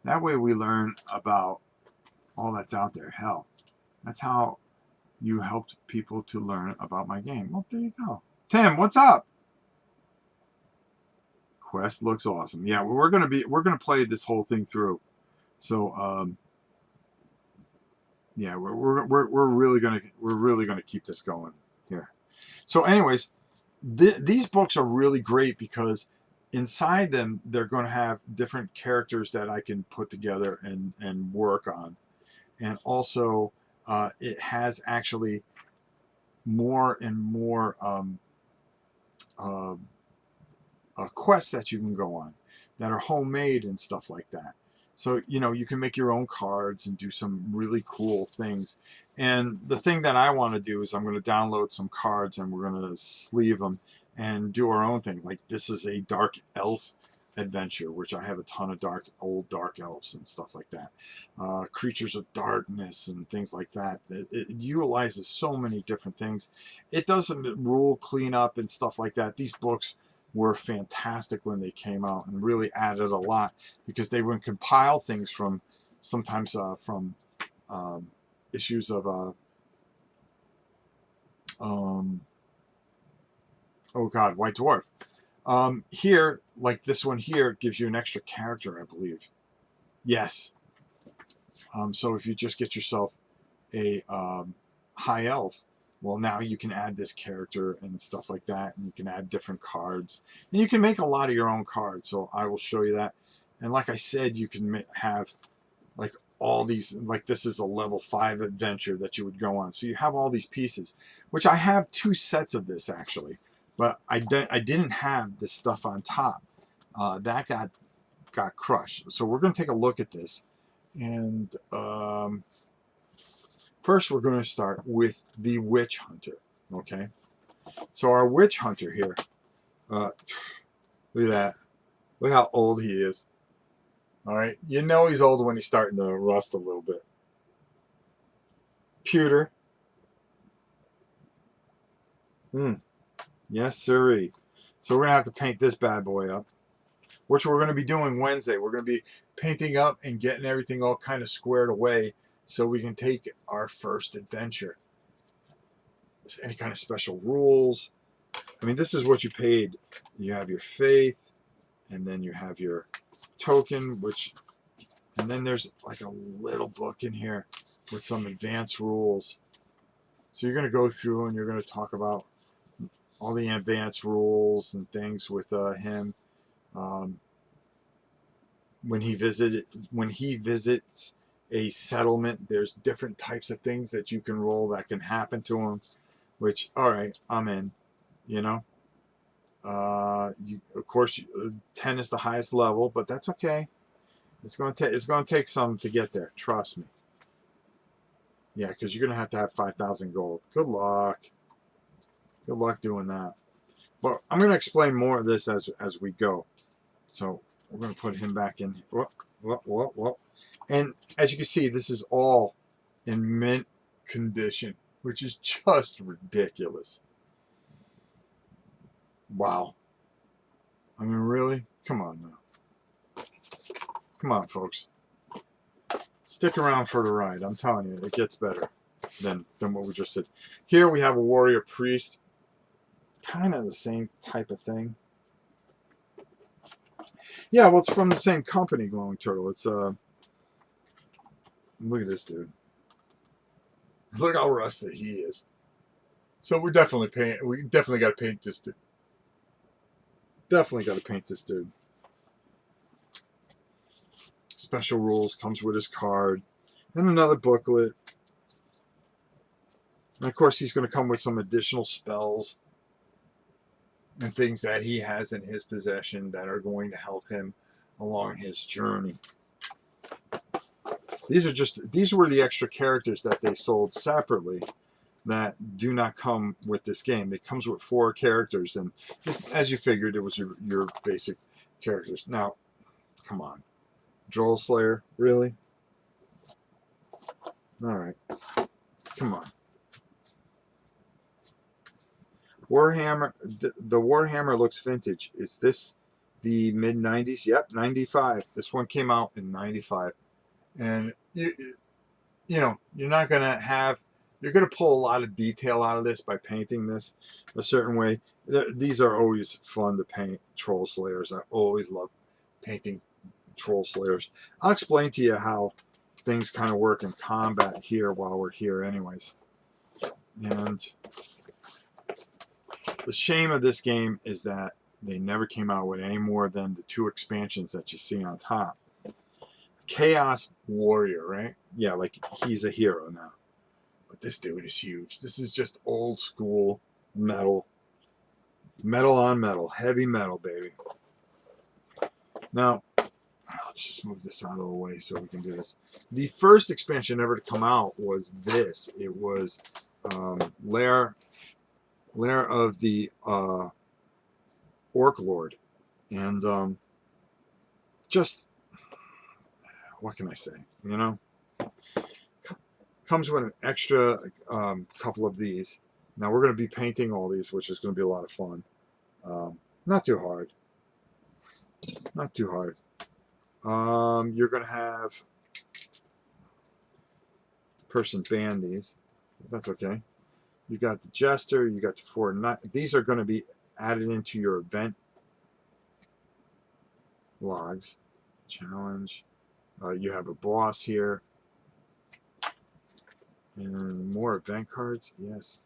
[SPEAKER 1] That way we learn about all that's out there. Hell, that's how you helped people to learn about my game. Well, there you go. Tim, what's up? Quest looks awesome. Yeah, we're gonna play this whole thing through. So yeah, we're really gonna keep this going here. So anyways, these books are really great because inside them they're going to have different characters that I can put together and work on, and also it has actually more and more quests that you can go on that are homemade and stuff like that. So, you know, you can make your own cards and do some really cool things. And the thing that I want to do is I'm going to download some cards and we're going to sleeve them and do our own thing. Like this is a dark elf adventure, which I have a ton of old dark elves and stuff like that. Creatures of darkness and things like that. It utilizes so many different things. It doesn't rule cleanup and stuff like that. These books were fantastic when they came out and really added a lot because they would compile things from sometimes from issues of oh god, White Dwarf. Here, like this one here, gives you an extra character, I believe. Yes. So if you just get yourself a high elf, well, now you can add this character and stuff like that, and you can add different cards, and you can make a lot of your own cards. So I will show you that. And like I said, you can have like all these, like this is a level 5 adventure that you would go on. So you have all these pieces, which I have 2 sets of this actually, but I didn't have this stuff on top. That got crushed. So we're going to take a look at this, and first, we're going to start with the Witch Hunter, okay? So our Witch Hunter here, look at that. Look how old he is. All right, you know he's old when he's starting to rust a little bit. Pewter. Yes, sirree. So we're going to have to paint this bad boy up, which we're going to be doing Wednesday. We're going to be painting up and getting everything all kind of squared away so we can take our first adventure. Any kind of special rules. I mean, this is what you paid. You have your faith, and then you have your token, and then there's like a little book in here with some advanced rules. So you're going to go through and you're going to talk about all the advanced rules and things with him. When he visits a settlement, there's different types of things that you can roll that can happen to him, which, all right, I'm in, you know. Of course, 10 is the highest level, but that's okay. It's going to take some to get there. Trust me. Yeah, because you're going to have 5,000 gold. Good luck. Good luck doing that. But I'm going to explain more of this as we go. So we're going to put him back in. Whoa. And as you can see, this is all in mint condition, which is just ridiculous. Wow. I mean, really? Come on now. Come on, folks. Stick around for the ride. I'm telling you, it gets better than what we just said. Here we have a warrior priest. Kind of the same type of thing. Yeah, well, it's from the same company, Glowing Turtle. It's look at this dude. Look how rusted he is. So we definitely got to paint this dude. Definitely got to paint this dude. Special rules comes with his card. And another booklet. And of course, he's going to come with some additional spells and things that he has in his possession that are going to help him along his journey. These were the extra characters that they sold separately that do not come with this game. It comes with 4 characters, and as you figured, it was your basic characters. Now, come on. Droll Slayer, really? Alright. Come on. Warhammer, the Warhammer looks vintage. Is this the mid-90s? Yep, 95. This one came out in 95. And, you know, you're not going to have, you're going to pull a lot of detail out of this by painting this a certain way. These are always fun to paint, Troll Slayers. I always love painting Troll Slayers. I'll explain to you how things kind of work in combat here while we're here anyways. And the shame of this game is that they never came out with any more than the 2 expansions that you see on top. Chaos Warrior, right? Yeah, like he's a hero now. But this dude is huge. This is just old school metal. Metal on metal. Heavy metal, baby. Now, let's just move this out of the way so we can do this. The first expansion ever to come out was this. It was Lair of the Orc Lord. And just, what can I say? You know? Comes with an extra couple of these. Now we're going to be painting all these, which is going to be a lot of fun. Not too hard. Not too hard. You're going to have person ban these. That's okay. You got the Jester. You got the 4 Knights. These are going to be added into your event logs. Challenge. You have a boss here. And more event cards. Yes.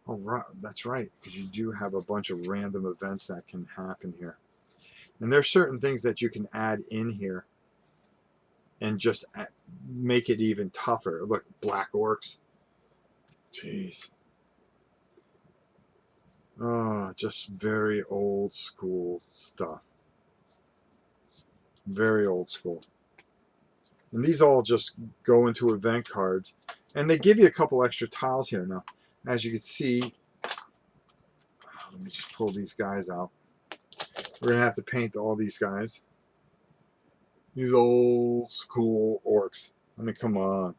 [SPEAKER 1] Oh, right. That's right. Because you do have a bunch of random events that can happen here. And there's certain things that you can add in here and just make it even tougher. Look, Black Orcs. Jeez. Oh, just very old school stuff. Very old school. And these all just go into event cards. And they give you a couple extra tiles here now. As you can see, let me just pull these guys out. We're going to have to paint all these guys. These old school orcs. I mean, come on.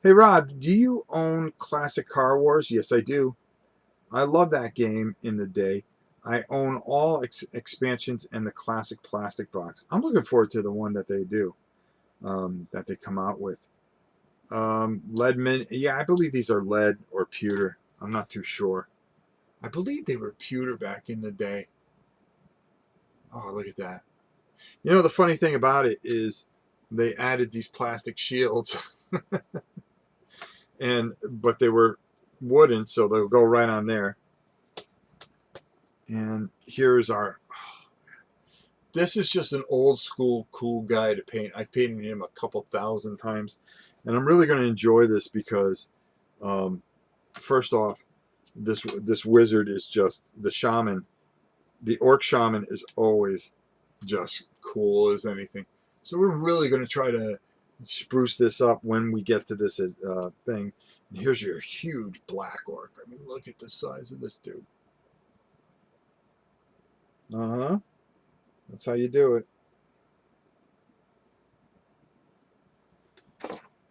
[SPEAKER 1] Hey, Rob, do you own Classic Car Wars? Yes, I do. I love that game in the day. I own all expansions and the classic plastic box. I'm looking forward to the one that they do, that they come out with. Leadman, yeah, I believe these are lead or pewter. I'm not too sure. I believe they were pewter back in the day. Oh, look at that. You know, the funny thing about it is they added these plastic shields, but they were wooden, so they'll go right on there. And here's our... This is just an old school cool guy to paint. I've painted him a couple thousand times. And I'm really going to enjoy this because, first off, this wizard is just the shaman. The orc shaman is always just cool as anything. So we're really going to try to spruce this up when we get to this thing. And here's your huge black orc. I mean, look at the size of this dude. Uh-huh. That's how you do it.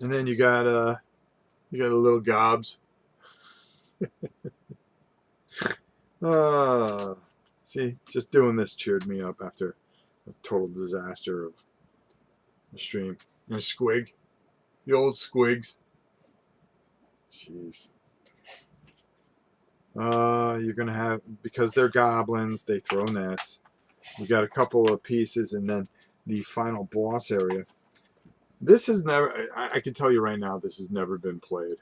[SPEAKER 1] And then you got a little gobs. See, just doing this cheered me up after a total disaster of the stream. And a squig. The old squigs. Jeez. You're gonna have, because they're goblins, they throw nets. You got a couple of pieces, and then the final boss area. This has never, I can tell you right now, this has never been played.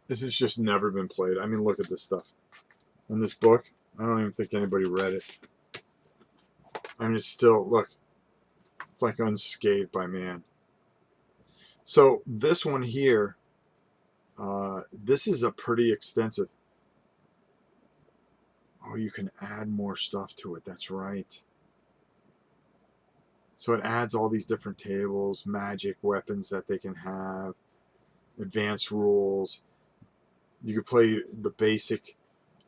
[SPEAKER 1] This has just never been played. I mean, look at this stuff. In this book, I don't even think anybody read it. I mean, it's still, look, it's like unscathed by man. So this one here, this is a pretty extensive. Oh, you can add more stuff to it. That's right. So it adds all these different tables, magic weapons that they can have, advanced rules. You could play the basic,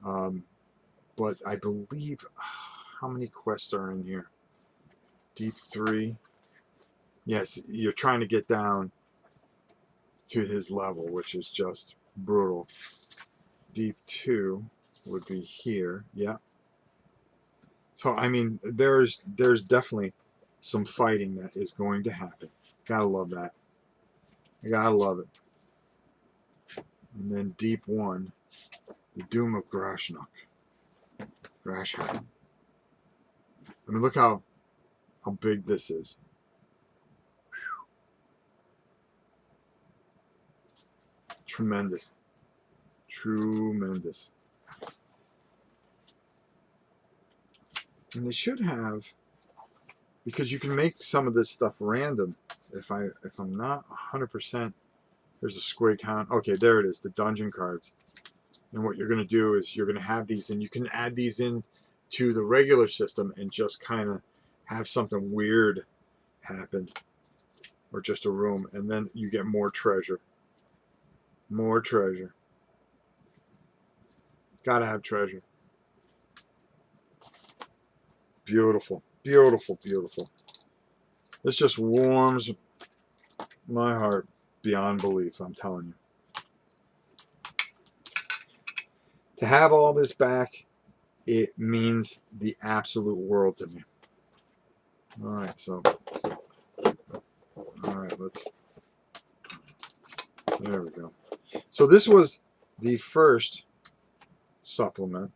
[SPEAKER 1] but I believe, how many quests are in here? Deep 3. Yes, you're trying to get down to his level, which is just brutal. Deep 2 would be here. Yeah. So I mean, there's definitely some fighting that is going to happen. Gotta love that. I gotta love it. And then Deep 1, the Doom of Grashnock. Grashnock. I mean, look how big this is. Tremendous. Tremendous. And they should have, because you can make some of this stuff random. If I'm not 100%, there's a squig count. Okay, there it is, the dungeon cards. And what you're going to do is you're going to have these, and you can add these in to the regular system and just kind of have something weird happen, or just a room, and then you get more treasure. More treasure. Gotta have treasure. Beautiful, beautiful, beautiful. This just warms my heart beyond belief, I'm telling you. To have all this back, it means the absolute world to me. Alright, let's, there we go. So this was the first supplement.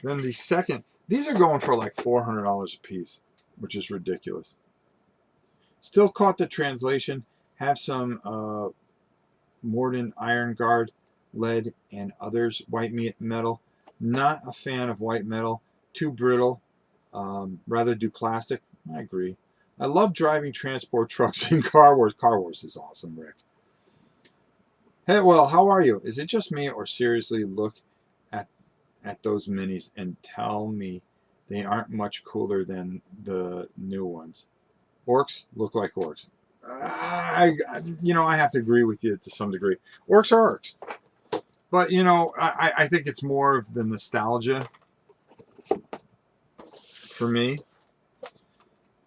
[SPEAKER 1] Then the second, these are going for like $400 a piece, which is ridiculous. Still caught the translation. Have some Morden Iron Guard, lead, and others white metal. Not a fan of white metal. Too brittle. Rather do plastic. I agree. I love driving transport trucks in Car Wars. Car Wars is awesome, Rick. Hey, well, how are you? Is it just me, or seriously look at those minis and tell me they aren't much cooler than the new ones? Orcs look like orcs. I have to agree with you to some degree. Orcs are orcs. But, I think it's more of the nostalgia for me.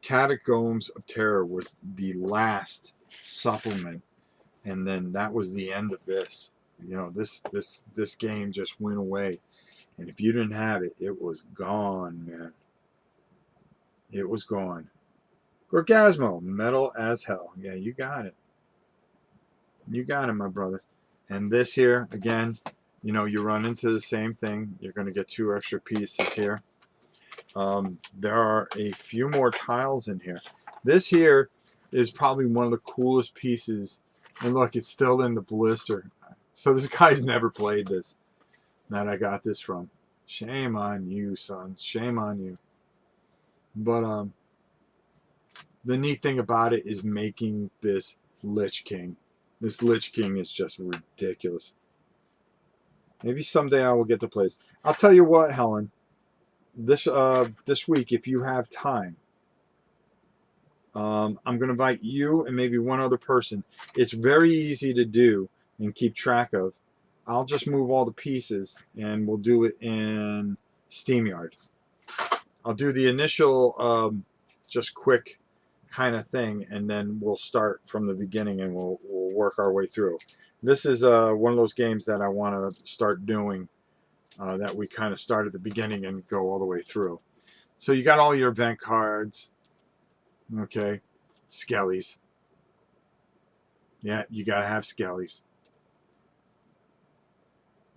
[SPEAKER 1] Catacombs of Terror was the last supplement, and then that was the end of this. This game just went away. And if you didn't have it, it was gone, man. It was gone. Gorgasmo, metal as hell. Yeah, you got it. You got it, my brother. And this here, again, you run into the same thing. You're going to get 2 extra pieces here. There are a few more tiles in here. This here is probably one of the coolest pieces. And look, it's still in the blister. So this guy's never played this that I got this from. Shame on you, son. Shame on you. But the neat thing about it is making this Lich King. This Lich King is just ridiculous. Maybe someday I will get to play this. I'll tell you what, Helen. This week, if you have time, I'm going to invite you and maybe one other person. It's very easy to do and keep track of. I'll just move all the pieces, and we'll do it in SteamYard. I'll do the initial, just quick kind of thing, and then we'll start from the beginning, and we'll work our way through. This is one of those games that I want to start doing, that we kind of start at the beginning and go all the way through. So you got all your event cards. Okay. Skellies. Yeah, you got to have Skellies.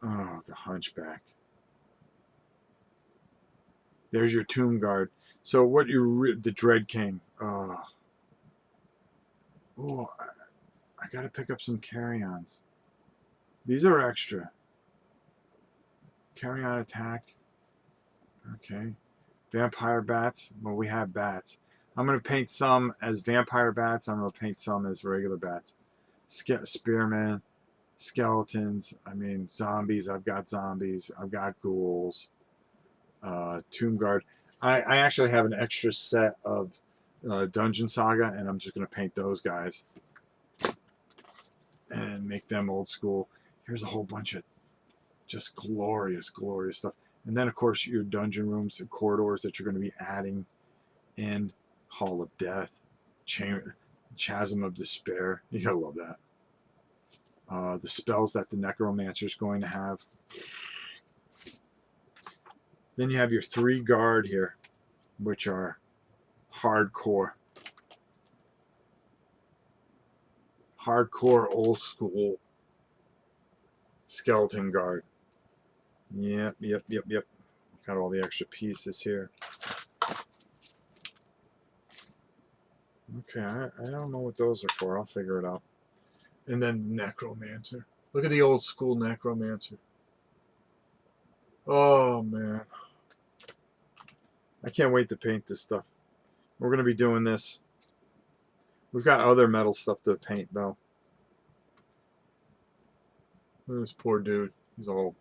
[SPEAKER 1] Oh, the Hunchback. There's your Tomb Guard. So what the Dread King. Oh, I got to pick up some carry-ons. These are extra. Carry-on attack. Okay. Vampire bats. Well, we have bats. I'm going to paint some as vampire bats. I'm going to paint some as regular bats. Spearmen. Skeletons. I mean, zombies. I've got zombies. I've got ghouls. Tomb Guard. I actually have an extra set of Dungeon Saga, and I'm just going to paint those guys and make them old school. Here's a whole bunch of just glorious, glorious stuff. And then, of course, your dungeon rooms and corridors that you're going to be adding in. Hall of Death, Chasm of Despair. You gotta love that. The spells that the Necromancer is going to have. Then you have your 3 guard here, which are hardcore. Hardcore old school skeleton guard. Yep. Got all the extra pieces here. Okay, I don't know what those are for. I'll figure it out. And then Necromancer. Look at the old school Necromancer. Oh, man. I can't wait to paint this stuff. We're going to be doing this. We've got other metal stuff to paint, though. Look at this poor dude. He's all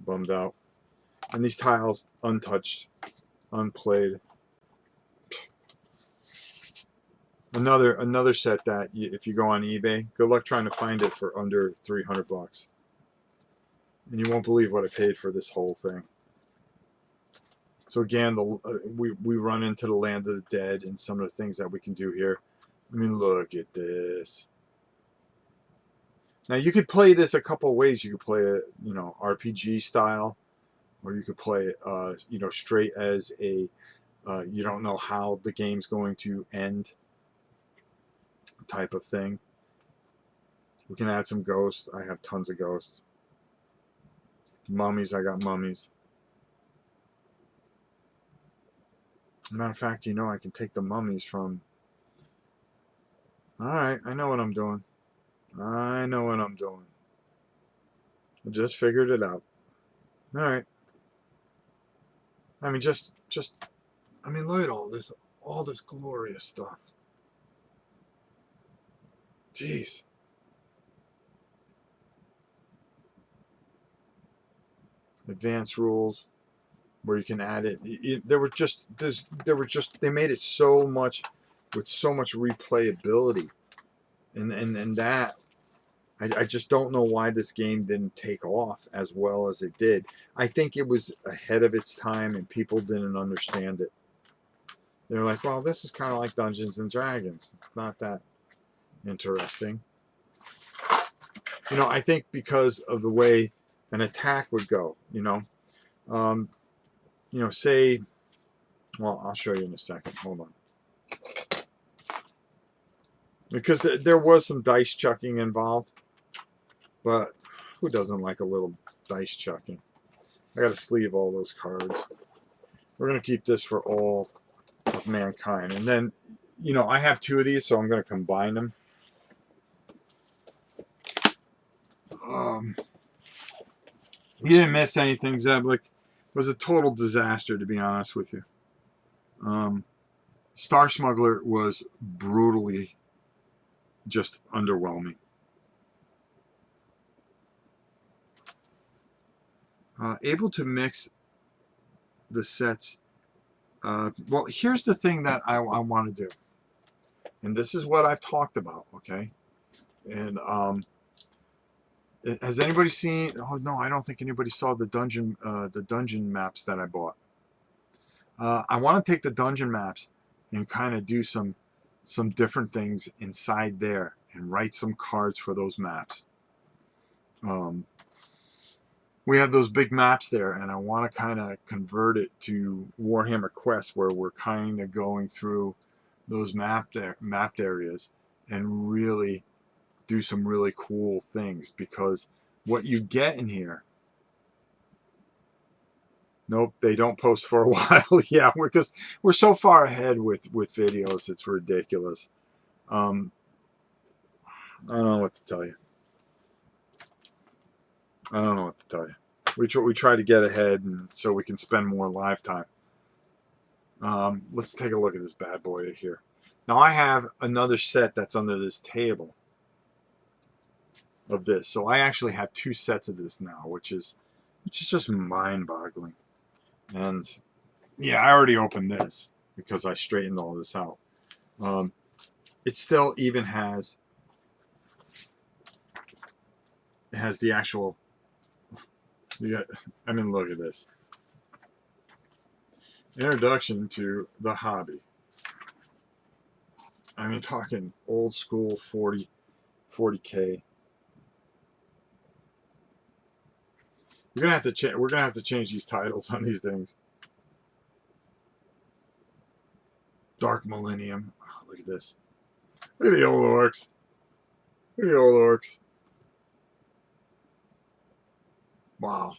[SPEAKER 1] bummed out. And these tiles, untouched, unplayed. Another set that if you go on eBay, good luck trying to find it for under $300. And you won't believe what I paid for this whole thing. So again, we run into the land of the dead and some of the things that we can do here. I mean, look at this. Now you could play this a couple of ways. You could play it, RPG style, or you could play it, straight as a you don't know how the game's going to end type of thing. We can add some ghosts. I have tons of ghosts. Mummies, I got mummies. Matter of fact, I can take the mummies from... Alright, I know what I'm doing. I just figured it out. Alright. I mean, look at all this glorious stuff. Jeez. Advanced rules where you can add it. They made it so much with so much replayability. And that I just don't know why this game didn't take off as well as it did. I think it was ahead of its time and people didn't understand it. They're like, well, this is kind of like Dungeons and Dragons. Not that interesting. I think because of the way an attack would go, say, well, I'll show you in a second. Hold on. Because there was some dice chucking involved, but who doesn't like a little dice chucking? I got to sleeve all those cards. We're going to keep this for all of mankind. And then, I have 2 of these, so I'm going to combine them. You didn't miss anything, Zeb. It was a total disaster, to be honest with you. Star Smuggler was brutally just underwhelming. Able to mix the sets. Well, here's the thing that I want to do. And this is what I've talked about, okay? And has anybody seen... Oh, no, I don't think anybody saw the dungeon maps that I bought. I want to take the dungeon maps and kind of do some different things inside there and write some cards for those maps. We have those big maps there, and I want to kind of convert it to Warhammer Quest, where we're kind of going through those mapped areas and really do some really cool things, because what you get in here... Nope, they don't post for a while. Yeah, because we're so far ahead with videos, it's ridiculous. I don't know what to tell you. We try to get ahead, and so we can spend more live time. Let's take a look at this bad boy here. Now I have another set that's under this table of this, so I actually have 2 sets of this now, which is just mind-boggling. And yeah, I already opened this because I straightened all this out. It still even has the actual. I mean, look at this. Introduction to the hobby. I mean, talking old school 40K. We're gonna have to We're gonna have to change these titles on these things. Dark Millennium. Oh, look at this. Look at the old orcs. Look at the old orcs. Wow.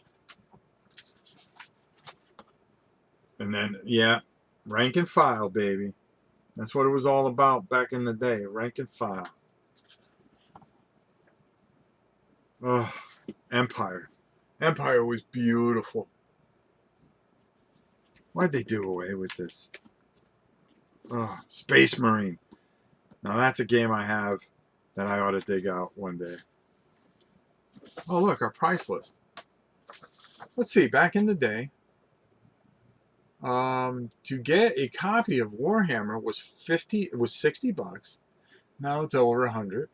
[SPEAKER 1] And then, yeah, rank and file, baby. That's what it was all about back in the day. Rank and file. Oh, Empire. Empire was beautiful. Why'd they do away with this? Oh, Space Marine. Now that's a game I have that I ought to dig out one day. Oh, look, our price list. Let's see, back in the day, to get a copy of Warhammer was $60. Now it's over $100.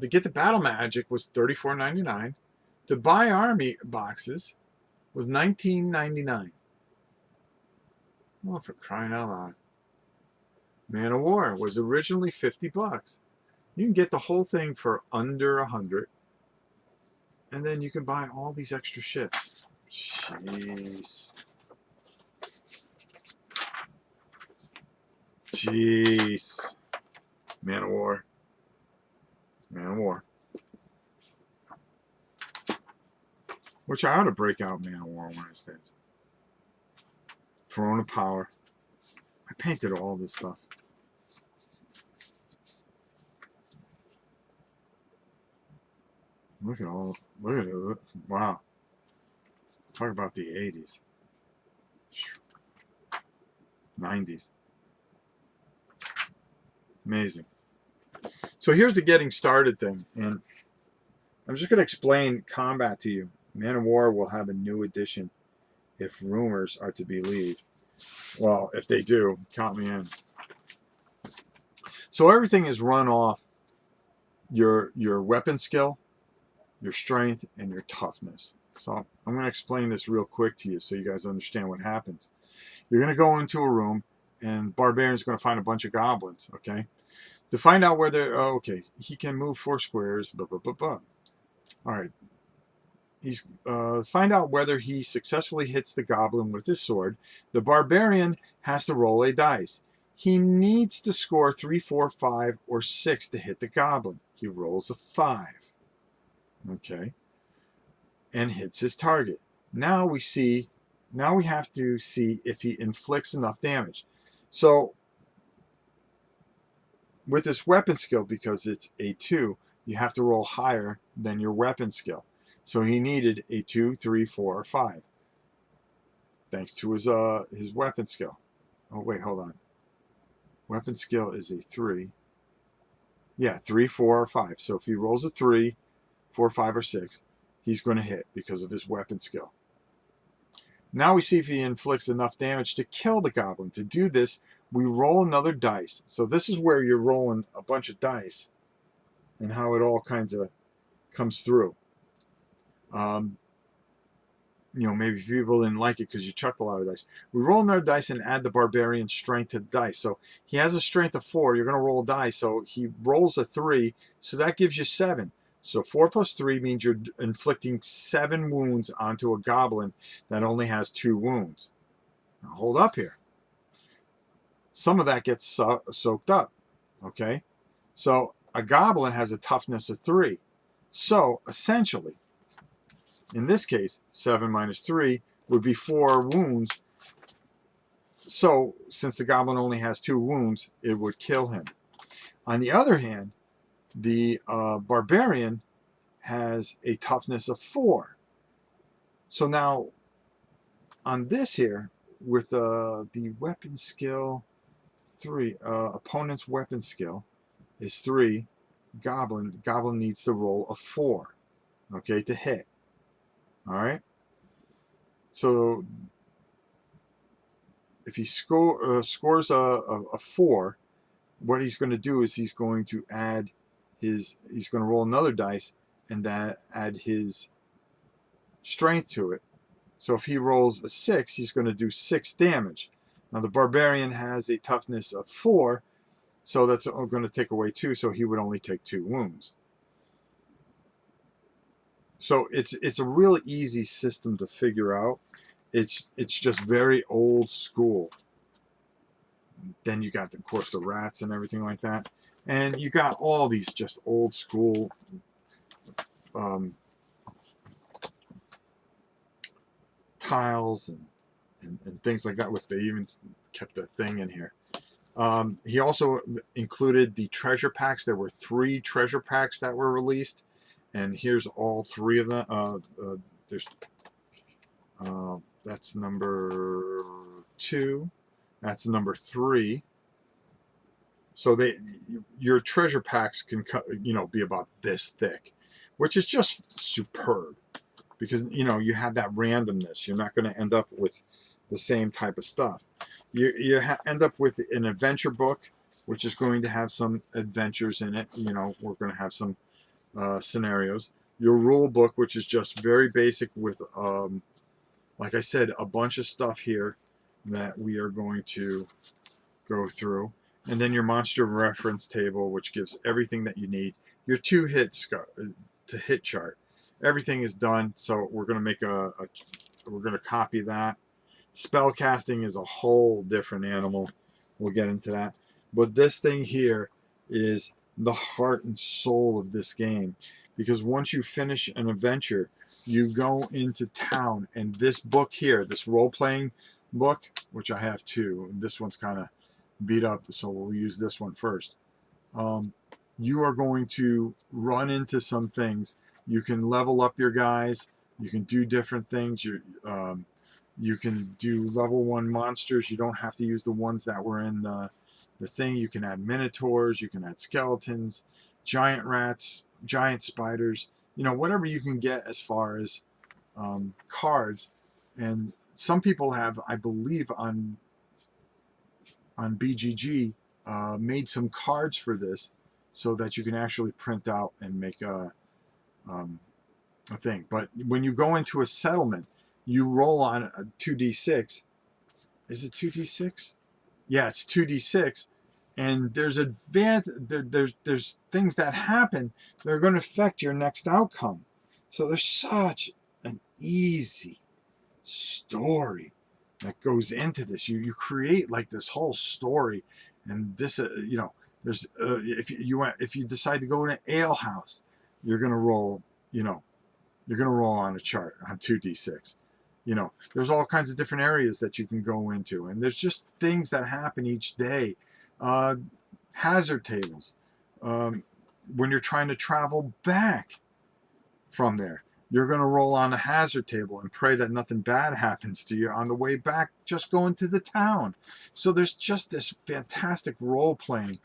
[SPEAKER 1] To get the Battle Magic was $34.99. To buy army boxes was $19.99. Oh, for crying out loud. Man of War was originally $50. You can get the whole thing for under $100. And then you can buy all these extra ships. Jeez. Jeez. Man of War. Man of War. Which I ought to break out Man of War one of these days. Throne of Power. I painted all this stuff. Look at it. Wow. Talk about the 80s. 90s. Amazing. So here's the getting started thing. And I'm just going to explain combat to you. Man of War will have a new edition if rumors are to be believed. Well, if they do, count me in. So everything is run off your weapon skill, your strength, and your toughness. So I'm going to explain this real quick to you so you guys understand what happens. You're going to go into a room, and Barbarian's going to find a bunch of goblins, okay? To find out where they're... Oh, okay, he can move 4 squares, blah, blah, blah, blah. All right. Find out whether he successfully hits the goblin with his sword. The Barbarian has to roll a dice. He needs to score 3, 4, 5, or 6 to hit the goblin. He rolls a 5. Okay. And hits his target. Now we have to see if he inflicts enough damage. So with this weapon skill, because it's a 2, you have to roll higher than your weapon skill. So he needed a 2, 3, 4, or 5. Thanks to his weapon skill. Oh, wait, hold on. Weapon skill is a 3. Yeah, 3, 4, or 5. So if he rolls a 3, 4, 5, or 6, he's going to hit because of his weapon skill. Now we see if he inflicts enough damage to kill the goblin. To do this, we roll another dice. So this is where you're rolling a bunch of dice and how it all kinds of comes through. Maybe people didn't like it because you chucked a lot of dice. We roll another dice and add the Barbarian strength to the dice. So he has a strength of 4. You're going to roll a die. So he rolls a 3. So that gives you 7. So 4 plus 3 means you're inflicting 7 wounds onto a goblin that only has 2 wounds. Now hold up here. Some of that gets soaked up. Okay? So a goblin has a toughness of 3. So essentially, in this case, 7 minus 3 would be 4 wounds. So, since the goblin only has 2 wounds, it would kill him. On the other hand, the Barbarian has a toughness of 4. So now, on this here, with the weapon skill 3, opponent's weapon skill is 3. Goblin needs to roll a 4, okay, to hit. All right. So if he scores a 4, what he's going to do is he's going to roll another dice and add his strength to it. So if he rolls a 6, he's going to do 6 damage. Now the barbarian has a toughness of 4, so that's going to take away 2, so he would only take 2 wounds. So it's a real easy system to figure out. It's just very old school. Then you got, of course, the rats and everything like that. And you got all these just old school tiles and things like that. Look, they even kept the thing in here. He also included the treasure packs. There were 3 treasure packs that were released. And here's all 3 of them. That's number 2. That's number 3. So your treasure packs can be about this thick, which is just superb because you have that randomness. You're not going to end up with the same type of stuff. You end up with an adventure book, which is going to have some adventures in it. We're going to have some scenarios. Your rule book, which is just very basic with, like I said, a bunch of stuff here that we are going to go through. And then your monster reference table, which gives everything that you need. Your 2 hit chart. Everything is done, so we're going to make we're going to copy that. Spell casting is a whole different animal. We'll get into that. But this thing here is the heart and soul of this game, because once you finish an adventure, you go into town, and this book here, this role-playing book, which I have 2, and this one's kind of beat up, so we'll use this one first. You are going to run into some things. You can level up your guys. You can do different things. You can do level 1 monsters. You don't have to use the ones that were in the thing. You can add minotaurs. You can add skeletons, giant rats, giant spiders. Whatever you can get as far as cards. And some people have, I believe, on BGG made some cards for this so that you can actually print out and make a thing. But when you go into a settlement, you roll on a 2d6. Is it 2d6? Yeah, it's 2d6. And there's there's things that happen that are going to affect your next outcome. So there's such an easy story that goes into this. You create like this whole story, and this there's if you decide to go in an ale house, you're gonna roll on a chart on 2d6. There's all kinds of different areas that you can go into, and there's just things that happen each day. Hazard tables. When you're trying to travel back from there, you're going to roll on a hazard table and pray that nothing bad happens to you on the way back just going to the town. So there's just this fantastic role-playing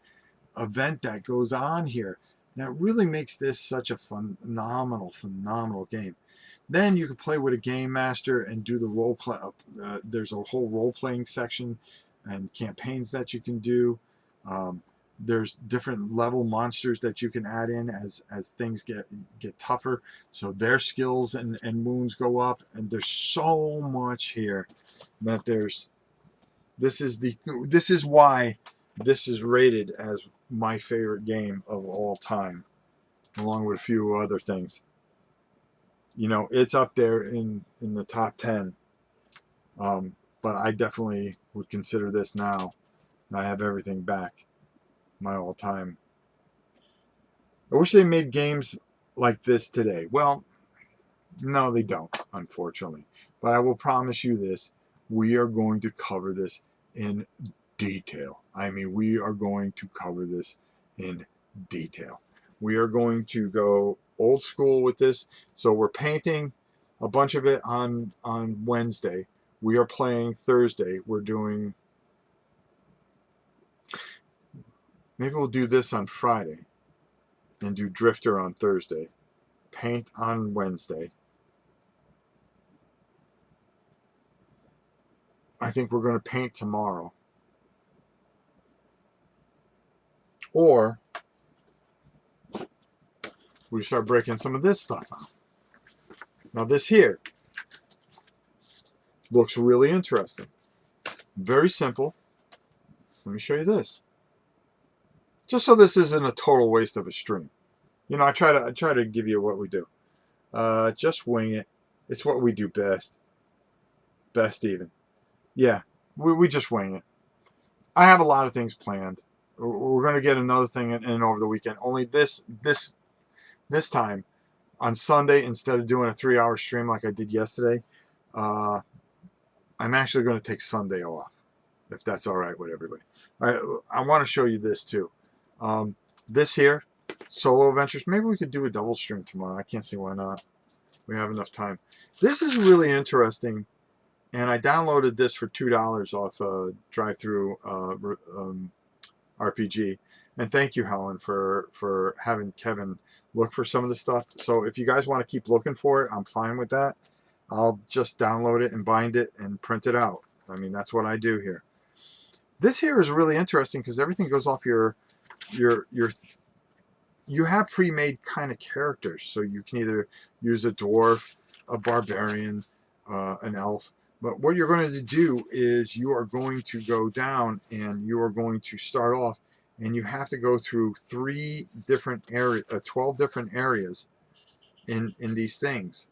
[SPEAKER 1] event that goes on here that really makes this such a phenomenal game. Then you can play with a game master and do the role play. There's a whole role-playing section and campaigns that you can do. There's different level monsters that you can add in as things get tougher, so their skills and wounds go up. And there's so much here that this is why this is rated as my favorite game of all time, along with a few other things. It's up there in the top 10. But I definitely would consider this now. I have everything back. My all-time. I wish they made games like this today. Well, no, they don't, unfortunately. But I will promise you this. We are going to cover this in detail. I mean, we are going to cover this in detail. We are going to go old school with this. So we're painting a bunch of it on Wednesday. We are playing Thursday. We're doing... Maybe we'll do this on Friday and do Drifter on Thursday. Paint on Wednesday. I think we're going to paint tomorrow. Or we start breaking some of this stuff out. Now this here looks really interesting. Very simple. Let me show you this. Just so this isn't a total waste of a stream. You know, I try to give you what we do. Just wing it. It's what we do best. Best even. Yeah, we just wing it. I have a lot of things planned. We're going to get another thing in over the weekend. Only this time on Sunday, instead of doing a 3-hour stream like I did yesterday, I'm actually going to take Sunday off, if that's all right with everybody. I want to show you this too. This here, Solo Adventures. Maybe we could do a double stream tomorrow. I can't see why not. We have enough time. This is really interesting, and I downloaded this for $2 off Drive-Thru RPG. And thank you, Helen, for having Kevin look for some of the stuff. So if you guys want to keep looking for it, I'm fine with that. I'll just download it and bind it and print it out. I mean, that's what I do here. This here is really interesting because everything goes off you have pre-made kind of characters. So you can either use a dwarf, a barbarian, an elf. But what you're going to do is you are going to go down and you are going to start off, and you have to go through 12 different areas in these things.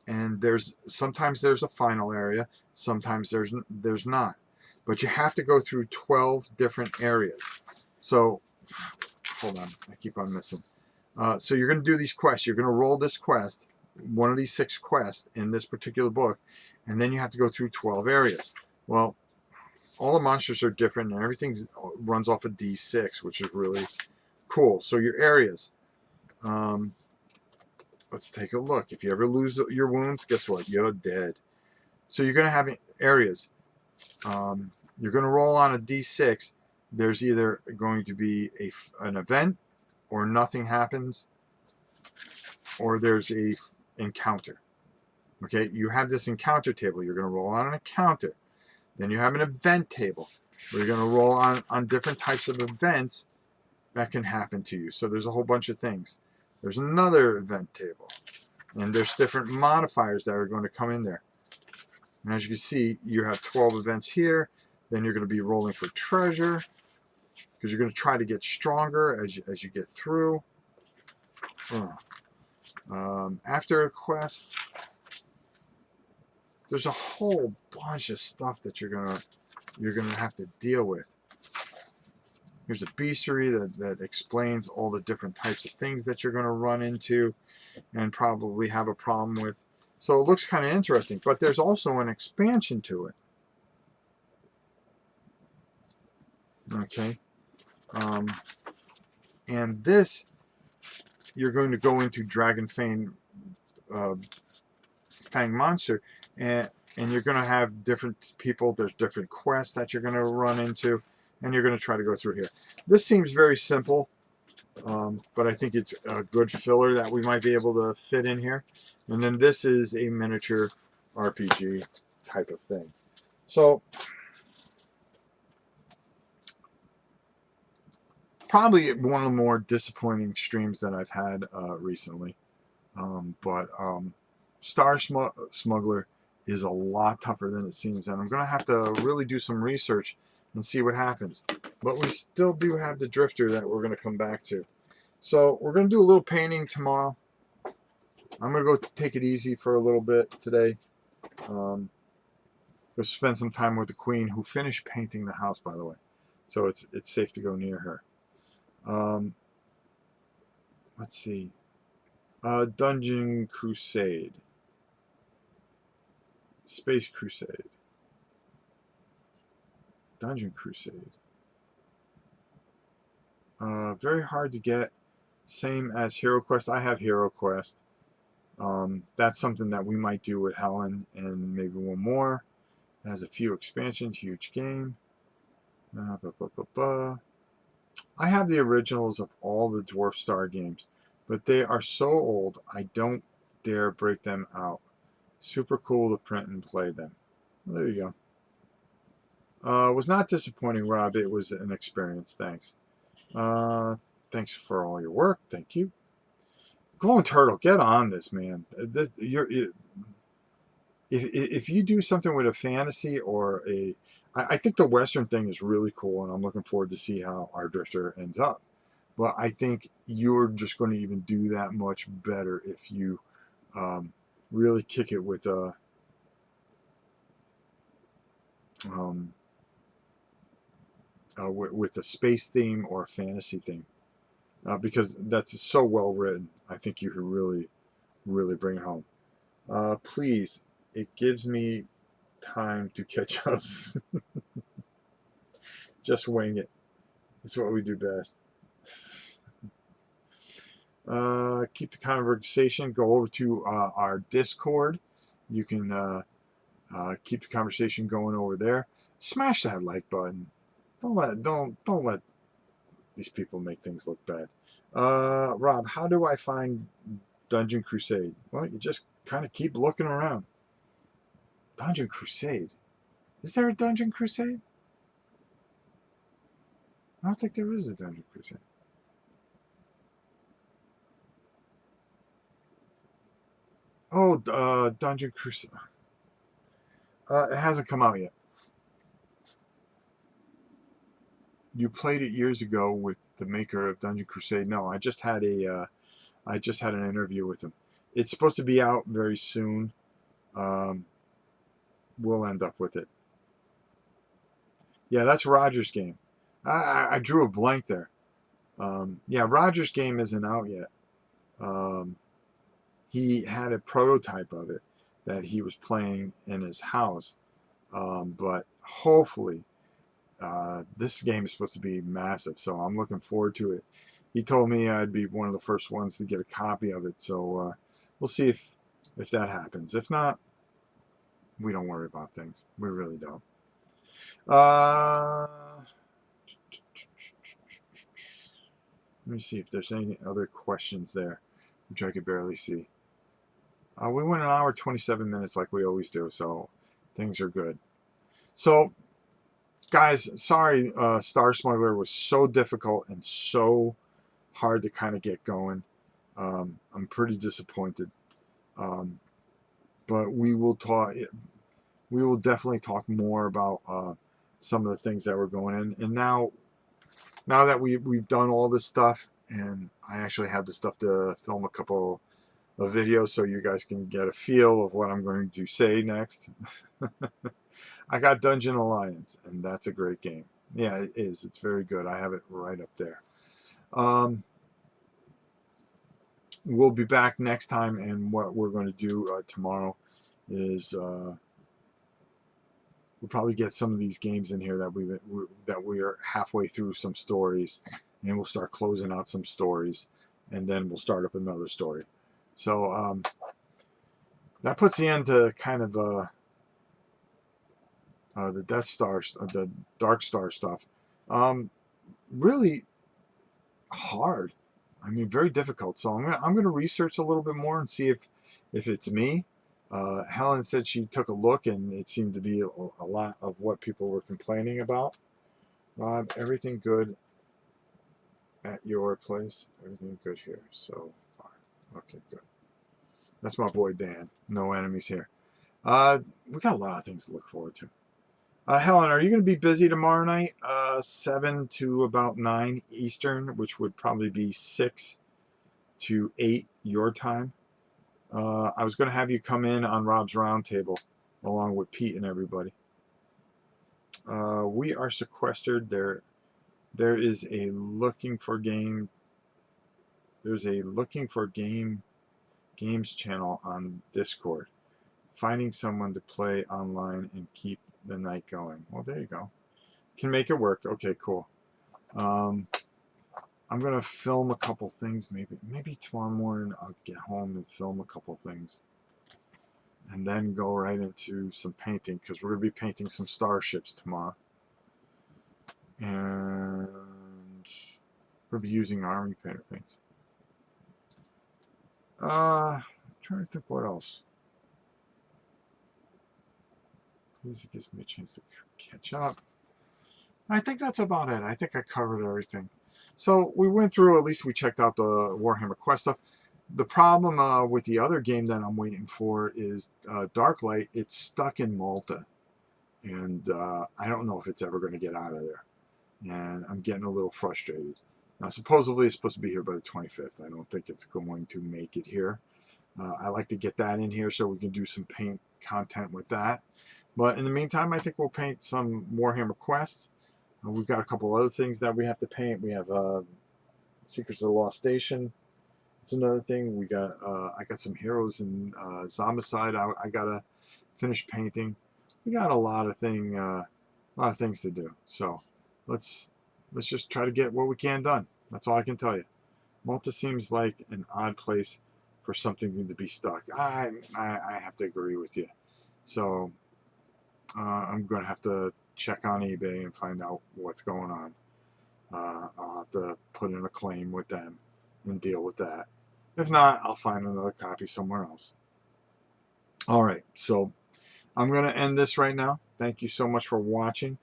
[SPEAKER 1] And sometimes there's a final area, sometimes there's not. But you have to go through 12 different areas. So, hold on, I keep on missing. So you're going to do these quests. You're going to roll this quest, one of these 6 quests in this particular book, and then you have to go through 12 areas. Well, all the monsters are different, and everything runs off a D6, which is really cool. So your areas. Let's take a look. If you ever lose your wounds, guess what? You're dead. So you're going to have areas. You're going to roll on a D6. There's either going to be an event, or nothing happens, or there's a encounter. Okay, you have this encounter table. You're going to roll on an encounter. Then you have an event table where you're going to roll on different types of events that can happen to you. So there's a whole bunch of things. There's another event table, and there's different modifiers that are going to come in there. And as you can see, you have 12 events here. Then you're going to be rolling for treasure, because you're going to try to get stronger as you get through. After a quest, there's a whole bunch of stuff that you're gonna have to deal with. Here's a bestiary that explains all the different types of things that you're going to run into and probably have a problem with. So it looks kind of interesting, but there's also an expansion to it. Okay. And this, you're going to go into Dragon Fang Monster, and you're going to have different people. There's different quests that you're going to run into, and you're going to try to go through here. This seems very simple, but I think it's a good filler that we might be able to fit in here. And then this is a miniature RPG type of thing. So probably one of the more disappointing streams that I've had recently. But Star Smuggler is a lot tougher than it seems, and I'm going to have to really do some research and see what happens. But we still do have the Drifter that we're going to come back to. So we're going to do a little painting tomorrow. I'm going to go take it easy for a little bit today. Go spend some time with the Queen, who finished painting the house, by the way. So it's safe to go near her. Let's see. Dungeon Crusade. Space Crusade. Dungeon Crusade. Very hard to get. Same as Hero Quest. I have Hero Quest. That's something that we might do with Helen and maybe one more. It has a few expansions. Huge game. I have the originals of all the Dwarf Star games, but they are so old I don't dare break them out. Super cool to print and play them. Well, there you go. Was not disappointing, Rob. It was an experience. Thanks. Thanks for all your work. Thank you. Glowing Turtle, get on this, man. If you do something with a fantasy or I think the Western thing is really cool, and I'm looking forward to see how our Drifter ends up. But I think you're just going to even do that much better if you really kick it um, with a space theme or a fantasy theme, because that's so well written. I think you could really, really bring it home. Please, it gives me time to catch up. Just wing it. It's what we do best. Keep the conversation. Go over to our Discord. You can keep the conversation going over there. Smash that like button. Don't let these people make things look bad. Rob, how do I find Dungeon Crusade? Well, you just kind of keep looking around. Dungeon Crusade. Is there a Dungeon Crusade? I don't think there is a Dungeon Crusade. Oh, Dungeon Crusade. It hasn't come out yet. You played it years ago with the maker of Dungeon Crusade. No, I just had an interview with him. It's supposed to be out very soon. We'll end up with it. Yeah, that's Roger's game. I drew a blank there. Yeah, Roger's game isn't out yet. He had a prototype of it that he was playing in his house. But hopefully, this game is supposed to be massive, so I'm looking forward to it. He told me I'd be one of the first ones to get a copy of it, so we'll see if that happens. If not, we don't worry about things. We really don't. Let me see if there's any other questions there, which I could barely see. We went an hour 27 minutes like we always do, so things are good. So, guys, sorry, Star Smuggler was so difficult and so hard to kind of get going. I'm pretty disappointed, but we will talk. We will definitely talk more about some of the things that were going in. And now that we've done all this stuff, and I actually have the stuff to film a couple of videos so you guys can get a feel of what I'm going to say next. I got Dungeon Alliance, and that's a great game. Yeah, it is. It's very good. I have it right up there. We'll be back next time, and what we're going to do tomorrow is we'll probably get some of these games in here that we are halfway through some stories, and we'll start closing out some stories, and then we'll start up another story. So that puts the end to kind of the Death Star, the Dark Star stuff. Really hard. I mean, very difficult. So I'm gonna research a little bit more and see if it's me. Helen said she took a look, and it seemed to be a lot of what people were complaining about. Rob, everything good at your place? Everything good here so far. Okay, good. That's my boy Dan. No enemies here. We got a lot of things to look forward to. Helen, are you going to be busy tomorrow night? 7 to about 9 Eastern, which would probably be 6 to 8 your time. I was going to have you come in on Rob's Roundtable along with Pete and everybody. We are sequestered. There is a looking for game. There's a looking for games channel on Discord. Finding someone to play online and keep the night going. Well, there you go. Can make it work. Okay, cool. I'm gonna film a couple things. Maybe tomorrow morning I'll get home and film a couple things, and then go right into some painting, because we're gonna be painting some starships tomorrow, and we'll be using army painter paints. I'm trying to think what else. This gives me a chance to catch up. I think that's about it. I think I covered everything. So we went through, at least we checked out the Warhammer Quest stuff. The problem with the other game that I'm waiting for is Darklight. It's stuck in Malta. And I don't know if it's ever going to get out of there. And I'm getting a little frustrated. Now, supposedly it's supposed to be here by the 25th. I don't think it's going to make it here. I like to get that in here so we can do some paint content with that. But in the meantime, I think we'll paint some Warhammer Quest. We've got a couple other things that we have to paint. We have Secrets of the Lost Station. It's another thing. We got I got some heroes in Zombicide. I gotta finish painting. We got a lot of things to do. So let's just try to get what we can done. That's all I can tell you. Malta seems like an odd place for something to be stuck. I have to agree with you. So I'm going to have to check on eBay and find out what's going on. I'll have to put in a claim with them and deal with that. If not, I'll find another copy somewhere else. All right, so I'm going to end this right now. Thank you so much for watching.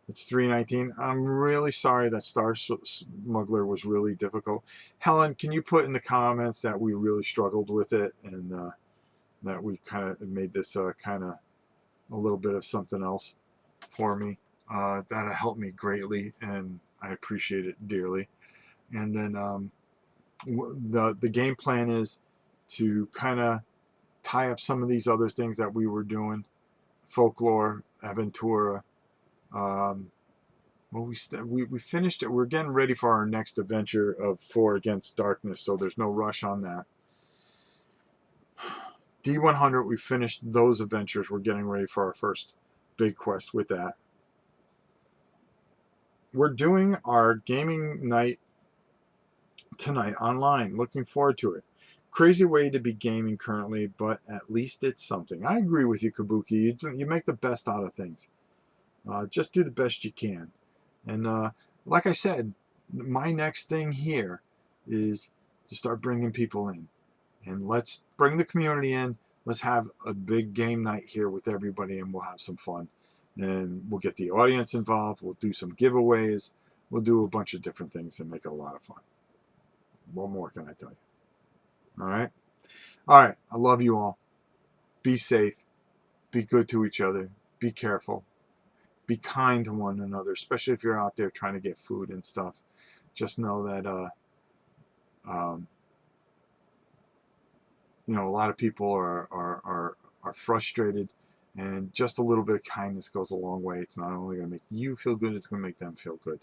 [SPEAKER 1] It's 3:19. I'm really sorry that Star Smuggler was really difficult. Helen, can you put in the comments that we really struggled with it and that we kind of made this kind of a little bit of something else for me? That'll help me greatly, and I appreciate it dearly. And then the game plan is to kind of tie up some of these other things that we were doing. Folklore, Aventura. Well, we finished it. We're getting ready for our next adventure of 4 Against Darkness, so there's no rush on that. D100, we finished those adventures. We're getting ready for our first big quest with that. We're doing our gaming night tonight online. Looking forward to it. Crazy way to be gaming currently, but at least it's something. I agree with you, Kabuki. You make the best out of things. Just do the best you can. And like I said, my next thing here is to start bringing people in. And let's bring the community in. Let's have a big game night here with everybody, and we'll have some fun. And we'll get the audience involved. We'll do some giveaways. We'll do a bunch of different things and make it a lot of fun. What more can I tell you? All right? All right. I love you all. Be safe. Be good to each other. Be careful. Be kind to one another, especially if you're out there trying to get food and stuff. Just know that you know, a lot of people are frustrated, and just a little bit of kindness goes a long way. It's not only going to make you feel good, it's going to make them feel good.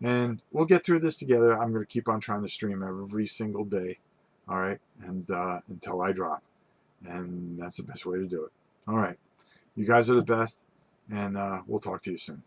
[SPEAKER 1] And we'll get through this together. I'm going to keep on trying to stream every single day, all right, and until I drop. And that's the best way to do it. All right. You guys are the best, and we'll talk to you soon.